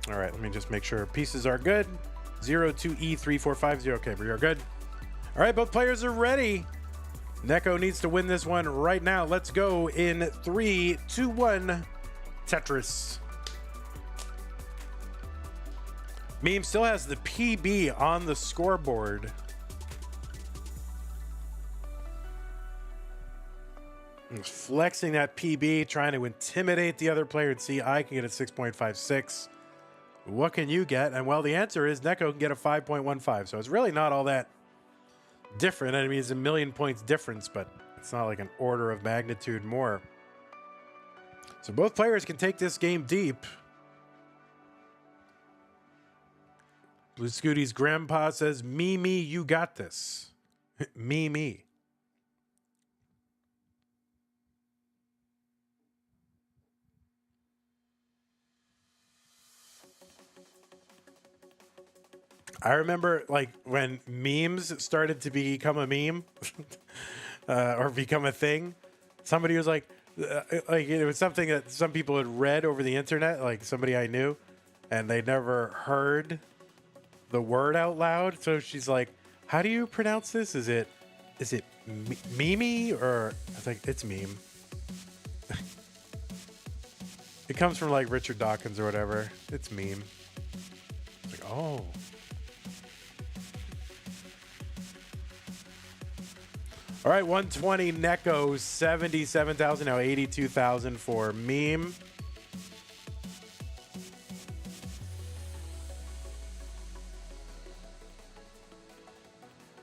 All right, let me just make sure pieces are good. 02E3450. Okay, we are good. All right, both players are ready. Neco needs to win this one right now. Let's go in 3, 2, 1. Tetris. Meme still has the PB on the scoreboard. He's flexing that PB, trying to intimidate the other player and see I can get a 6.56. What can you get? And well, the answer is Neco can get a 5.15. So it's really not all that different. I mean, it's a million points difference, but it's not like an order of magnitude more. So both players can take this game deep. Blue Scooty's grandpa says, "Me, you got this." Me. I remember like when memes started to become a meme or become a thing, somebody was like it was something that some people had read over the internet, like somebody I knew, and they never heard the word out loud. So she's like, "How do you pronounce this? Is it Mimi?" Or I was like, "It's meme." It comes from like Richard Dawkins or whatever. It's meme. Like, oh. All right, 120 Neco, 77,000, now 82,000 for Meme.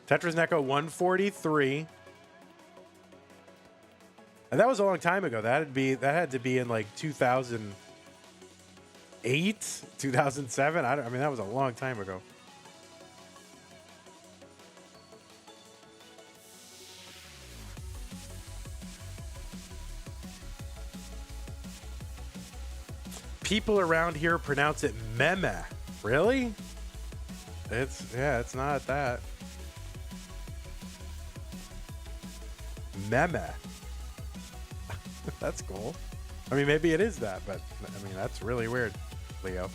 Tetris Neco 143. And that was a long time ago. That had to be in like 2008, 2007. I mean, that was a long time ago. People around here pronounce it meme. Really? It's not that. Meme. That's cool. I mean, maybe it is that, but I mean, that's really weird, Leo.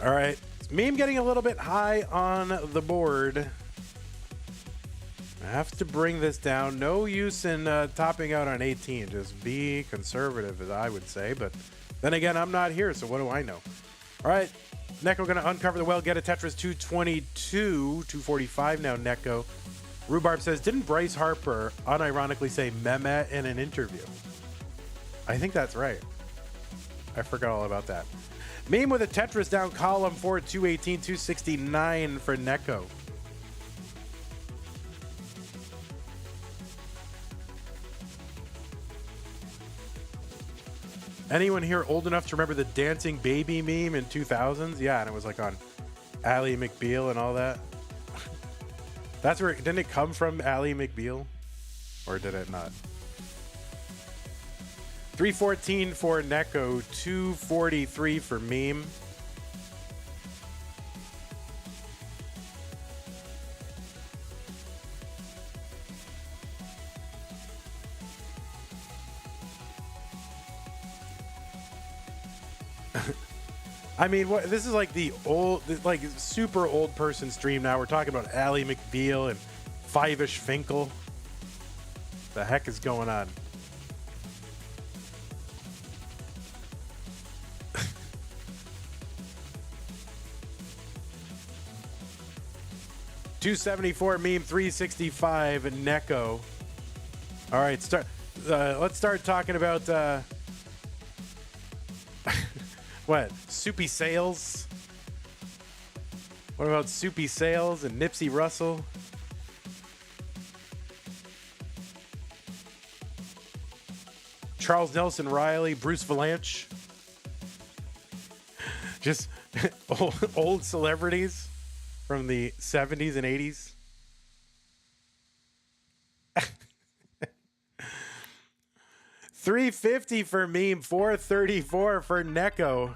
All right. Meme getting a little bit high on the board. I have to bring this down. No use in topping out on 18. Just be conservative, as I would say. But then again, I'm not here, so what do I know? All right. Neco going to uncover the well, get a Tetris 222, 245 now, Neco. Rhubarb says, didn't Bryce Harper unironically say meme in an interview? I think that's right. I forgot all about that. Meme with a Tetris down column for 218, 269 for Neco. Anyone here old enough to remember the dancing baby meme in 2000s? Yeah, and it was like on Ally McBeal and all that. That's where, didn't it come from, Ally McBeal? Or did it not? 314 for Neco, 243 for meme. I mean, what, this is like the old, like super old person stream now. We're talking about Ally McBeal and Five-ish Finkel. The heck is going on? $274 meme, 365 Neco. All right, let's start talking about what? Soupy Sales? What about Soupy Sales and Nipsey Russell? Charles Nelson Riley, Bruce Valanche. Just old celebrities from the 70s and 80s. $350 for meme, $434 for Neco.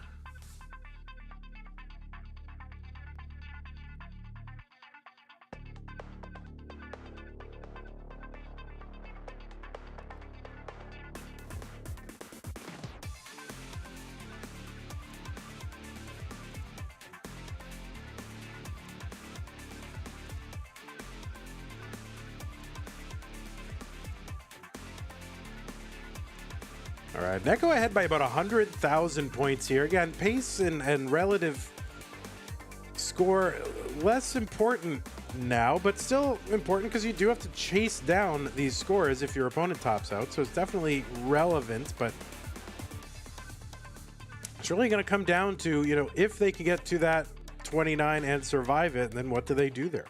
All right, Neco ahead by about 100,000 points here. Again, pace and relative score less important now, but still important because you do have to chase down these scores if your opponent tops out. So it's definitely relevant, but it's really going to come down to, you know, if they can get to that 29 and survive it, then what do they do there?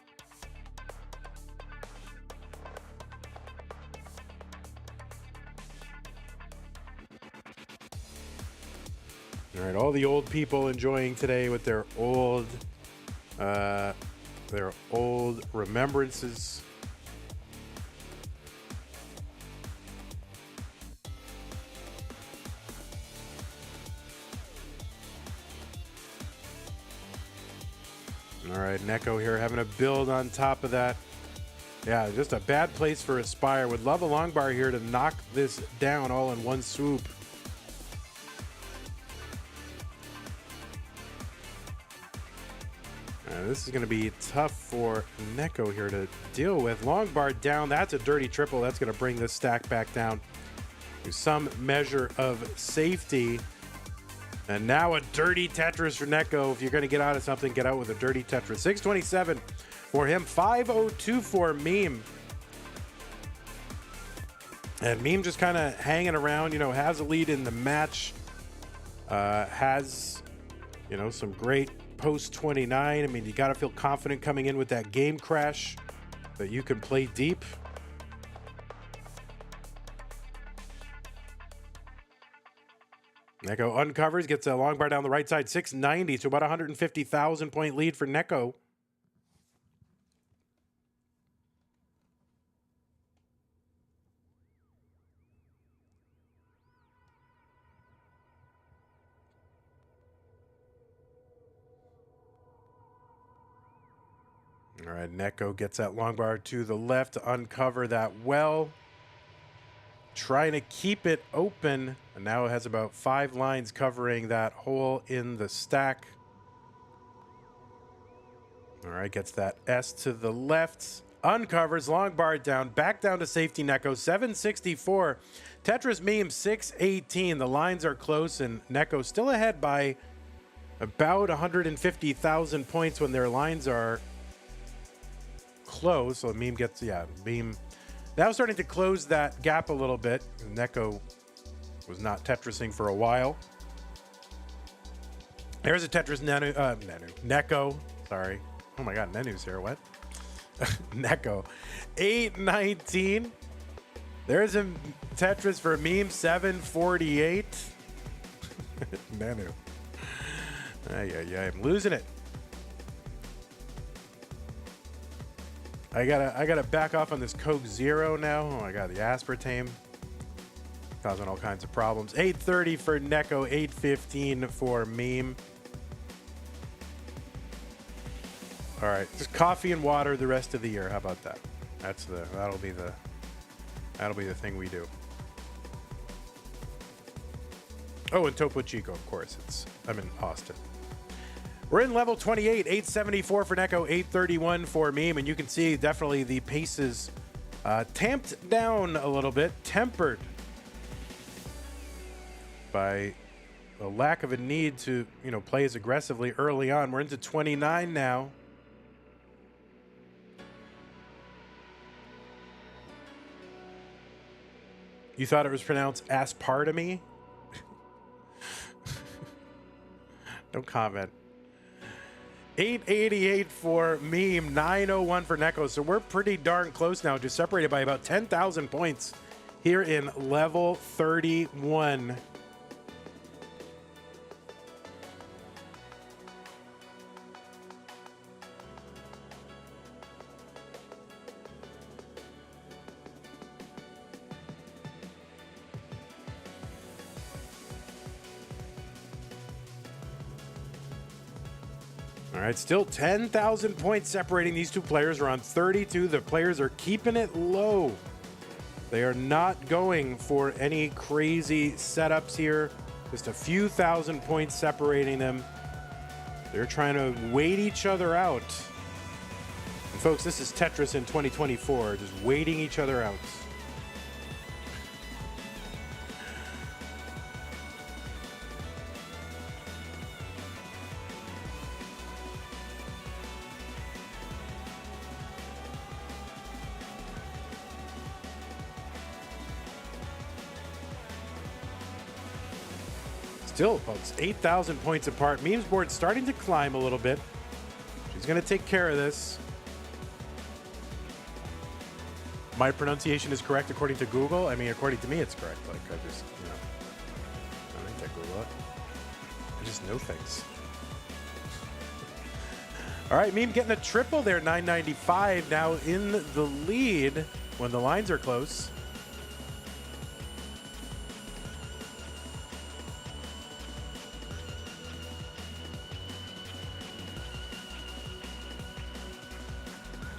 All right, all the old people enjoying today with their old remembrances. All right, Neco here having a build on top of that. Yeah, just a bad place for Aspire. Would love a long bar here to knock this down all in one swoop. This is going to be tough for Neco here to deal with. Long bar down. That's a dirty triple. That's going to bring this stack back down to some measure of safety. And now a dirty Tetris for Neco. If you're going to get out of something, get out with a dirty Tetris. 627 for him. 502 for Meme. And Meme just kind of hanging around, you know, has a lead in the match. Has, you know, some great post 29. I mean, you got to feel confident coming in with that game crash that you can play deep. Neco uncovers, gets a long bar down the right side, 690 to about 150,000 point lead for Neco. All right, Neco gets that long bar to the left to uncover that well. Trying to keep it open. And now it has about 5 lines covering that hole in the stack. All right, gets that S to the left. Uncovers, long bar down, back down to safety Neco, 764. Tetris meme, 618. The lines are close, and Neco still ahead by about 150,000 points when their lines are close. So meme gets, meme now starting to close that gap a little bit. Neco was not Tetrising for a while. There's a Tetris Neco, sorry. Oh my God, Nenu's here, what? Neco, 819. There's a Tetris for meme, 748. Nenu. I'm losing it. I gotta back off on this Coke Zero now. Oh my God, the aspartame causing all kinds of problems. 830 for Neco, 815 for meme. All right, just coffee and water the rest of the year. How about that? That'll be the thing we do. Oh, and Topo Chico, of course. I'm in Austin. We're in level 28, 874 for Neco, 831 for meme, and you can see definitely the pace is tamped down a little bit, tempered by a lack of a need to, play as aggressively early on. We're into 29 now. You thought it was pronounced aspartame? No comment. 888 for meme, 901 for Neco. So we're pretty darn close now, just separated by about 10,000 points here in level 31. All right, still 10,000 points separating these two players. We're on 32. The players are keeping it low. They are not going for any crazy setups here. Just a few thousand points separating them. They're trying to wait each other out. And folks, this is Tetris in 2024, just waiting each other out. Still, folks, 8,000 points apart. Memes board starting to climb a little bit. She's going to take care of this. My pronunciation is correct according to Google. I mean, according to me, it's correct. Like, I just, I don't think I Google it. I just know things. All right, meme getting a triple there, 995. Now in the lead when the lines are close.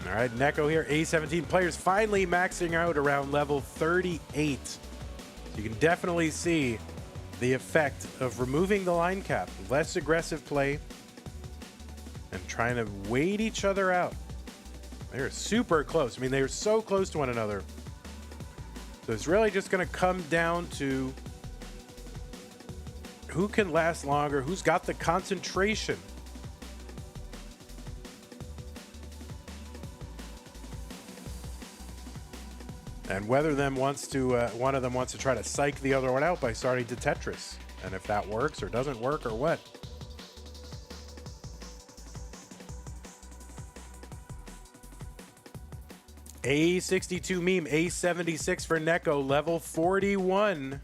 All right, Neco here, A17 players finally maxing out around level 38. You can definitely see the effect of removing the line cap. Less aggressive play and trying to wait each other out. They're super close. I mean, they are so close to one another. So it's really just going to come down to who can last longer, who's got the concentration. And whether one of them wants to try to psych the other one out by starting to Tetris. And if that works or doesn't work or what. A62 meme, A76 for Neco, level 41.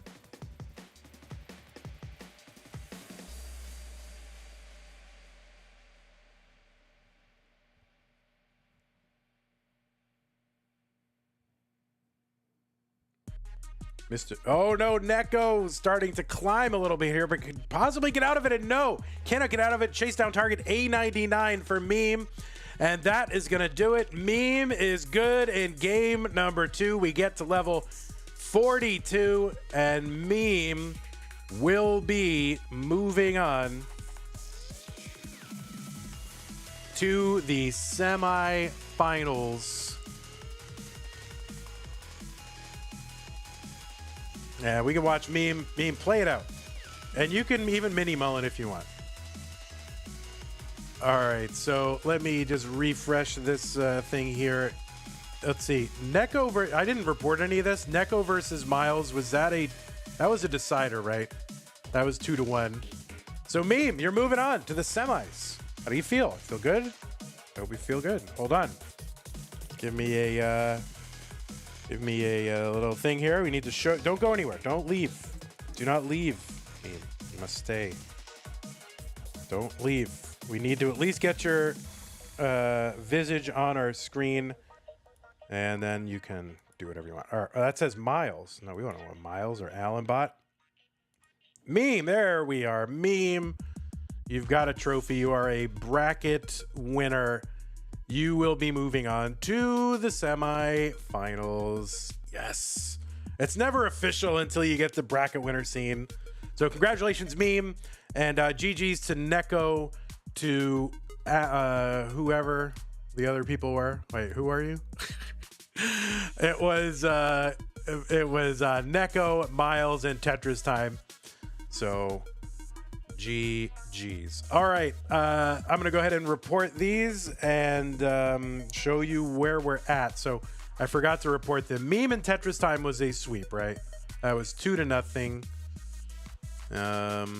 Oh no, Neco starting to climb a little bit here, but could possibly get out of it, and no, cannot get out of it. Chase down target, A99 for meme. And that is going to do it. Meme is good in game number 2. We get to level 42, and Meme will be moving on to the semi-finals. Yeah, we can watch Meme play it out. And you can even mini mullen if you want. All right, so let me just refresh this thing here. Let's see. Neco, I didn't report any of this. Neco versus MYLES, that was a decider, right? That was 2-1. So Meme, you're moving on to the semis. How do you feel? Feel good? I hope you feel good. Hold on. Give me a little thing here. We need to show. Don't go anywhere. Don't leave. Do not leave. Meme, you must stay. Don't leave. We need to at least get your visage on our screen, and then you can do whatever you want. That says MYLES. No, we don't know what MYLES or Allen bot. Meme, there we are. Meme, you've got a trophy. You are a bracket winner. You will be moving on to the semi-finals. Yes. It's never official until you get the bracket winner scene. So congratulations, Meme, and GG's to Neco, to whoever the other people were. Wait, who are you? It was Neco, MYLES, and Tetris time. So GG's. All right, I'm gonna go ahead and report these and show you where we're at. So I forgot to report them. Meme and Tetris time was a sweep, right? That was 2-0.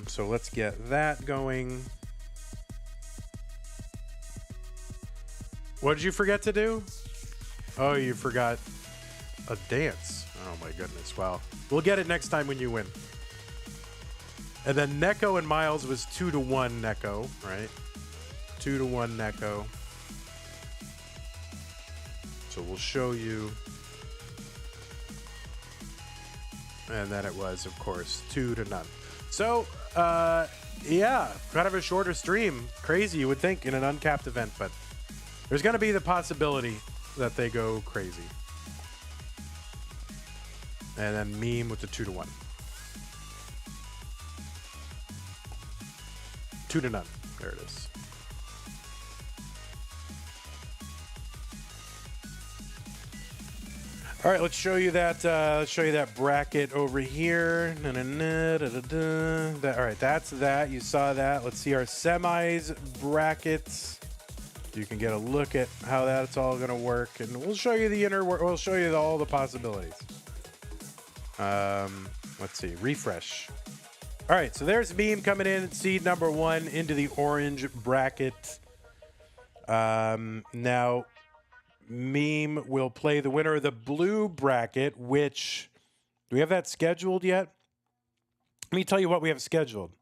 So let's get that going. What did you forget to do? Oh, you forgot a dance. Oh my goodness. Wow. We'll get it next time when you win. And then Neco and MYLES was 2-1 Neco, right? 2-1 Neco. So we'll show you. And then it was, of course, 2-0. So, yeah, kind of a shorter stream. Crazy, you would think, in an uncapped event, but there's going to be the possibility that they go crazy. And then Meme with the 2-1. 2-0. There it is. All right, let's show you that. Let's show you that bracket over here. All right, that's that. You saw that. Let's see our semis brackets. You can get a look at how that's all going to work, and we'll show you the we'll show you all the possibilities. Let's see. Refresh. All right, so there's Meme coming in, seed number 1 into the orange bracket. Now, Meme will play the winner of the blue bracket, which, do we have that scheduled yet? Let me tell you what we have scheduled.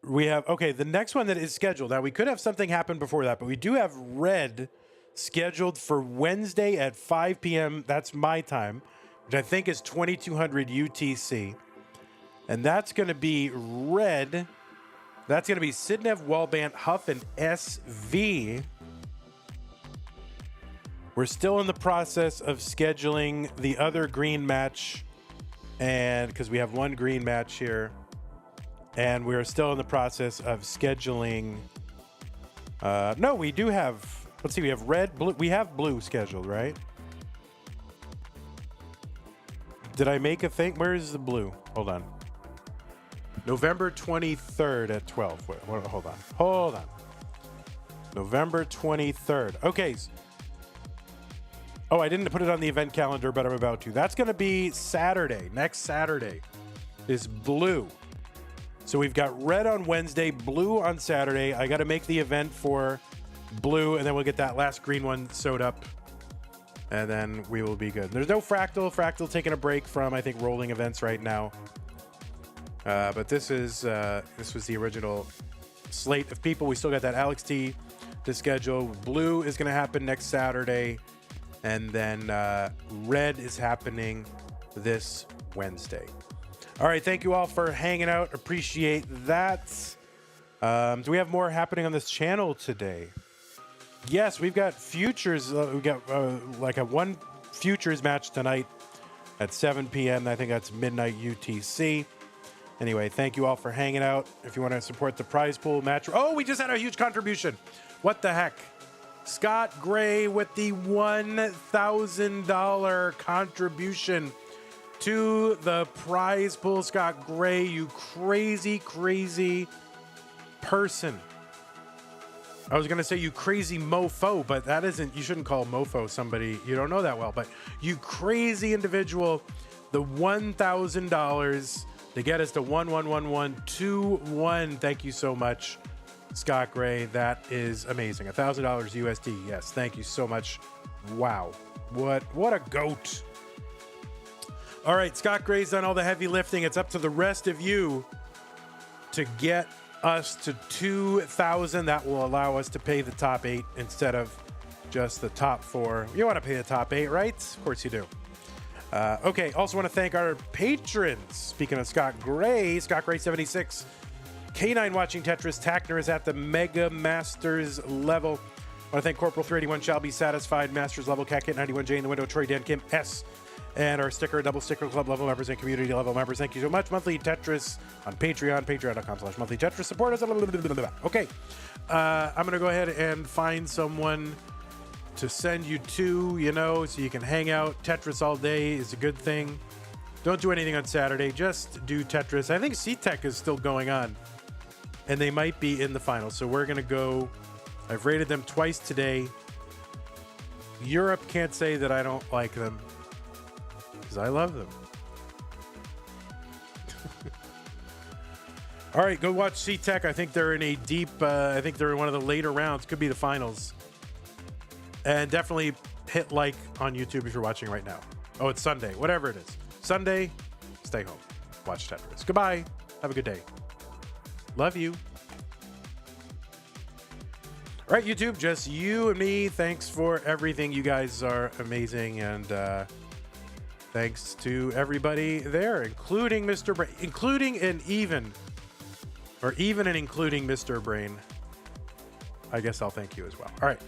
We have, okay, the next one that is scheduled. Now, we could have something happen before that, but we do have red scheduled for Wednesday at 5 p.m. That's my time, which I think is 2200 UTC. And that's going to be red. That's going to be Sidnev, Wallband, Huff, and SV. We're still in the process of scheduling the other green match, and because we have one green match here, and we're still in the process of scheduling. No, we do have. Let's see. We have red, blue. We have blue scheduled, right? Did I make a thing? Where is the blue? Hold on. November 23rd at 12. Wait, hold on. Hold on. November 23rd. Okay. Oh, I didn't put it on the event calendar, but I'm about to. That's going to be Saturday. Next Saturday is blue. So we've got red on Wednesday, blue on Saturday. I got to make the event for blue, and then we'll get that last green one sewed up, and then we will be good. There's no Fractal. Fractal taking a break from, I think, rolling events right now. But this was the original slate of people. We still got that Alex T to schedule. Blue is going to happen next Saturday, and then red is happening this Wednesday. All right, thank you all for hanging out. Appreciate that. Do we have more happening on this channel today? Yes, we've got futures. We got like a one futures match tonight at 7 p.m. I think that's midnight UTC. Anyway, thank you all for hanging out. If you want to support the prize pool match. Oh, we just had a huge contribution. What the heck? Scott Gray with the $1,000 contribution to the prize pool. Scott Gray, you crazy, crazy person. I was going to say you crazy mofo, but that isn't, you shouldn't call mofo somebody you don't know that well, but you crazy individual, the $1,000 to get us to 111121. Thank you so much, Scott Gray. That is amazing. $1,000 USD. Yes, thank you so much. Wow. What a goat. All right, Scott Gray's done all the heavy lifting. It's up to the rest of you to get us to 2,000. That will allow us to pay the top 8 instead of just the top 4. You want to pay the top 8, right? Of course you do. Okay, also want to thank our patrons. Speaking of Scott Gray, Scott Gray 76, K9 watching Tetris, Tackner is at the Mega Masters level. I want to thank Corporal 381 shall be satisfied, Masters level, Cat Kit 91J in the window, Troy Dan Kim S, and our double sticker club level members and community level members. Thank you so much. Monthly Tetris on Patreon, patreon.com/monthly Tetris. Support us. Okay, I'm going to go ahead and find someone to send you to, so you can hang out. Tetris all day is a good thing. Don't do anything on Saturday. Just do Tetris. I think C-Tech is still going on, and they might be in the finals. So we're going to go. I've rated them twice today. Europe can't say that I don't like them, because I love them. All right, go watch C-Tech. I think they're in a deep, I think they're in one of the later rounds. Could be the finals. And definitely hit like on YouTube if you're watching right now. Oh, it's Sunday. Whatever it is. Sunday, stay home. Watch Tetris. Goodbye. Have a good day. Love you. All right, YouTube, just you and me. Thanks for everything. You guys are amazing. And thanks to everybody there, including Mr. Brain, including and even and including Mr. Brain. I guess I'll thank you as well. All right.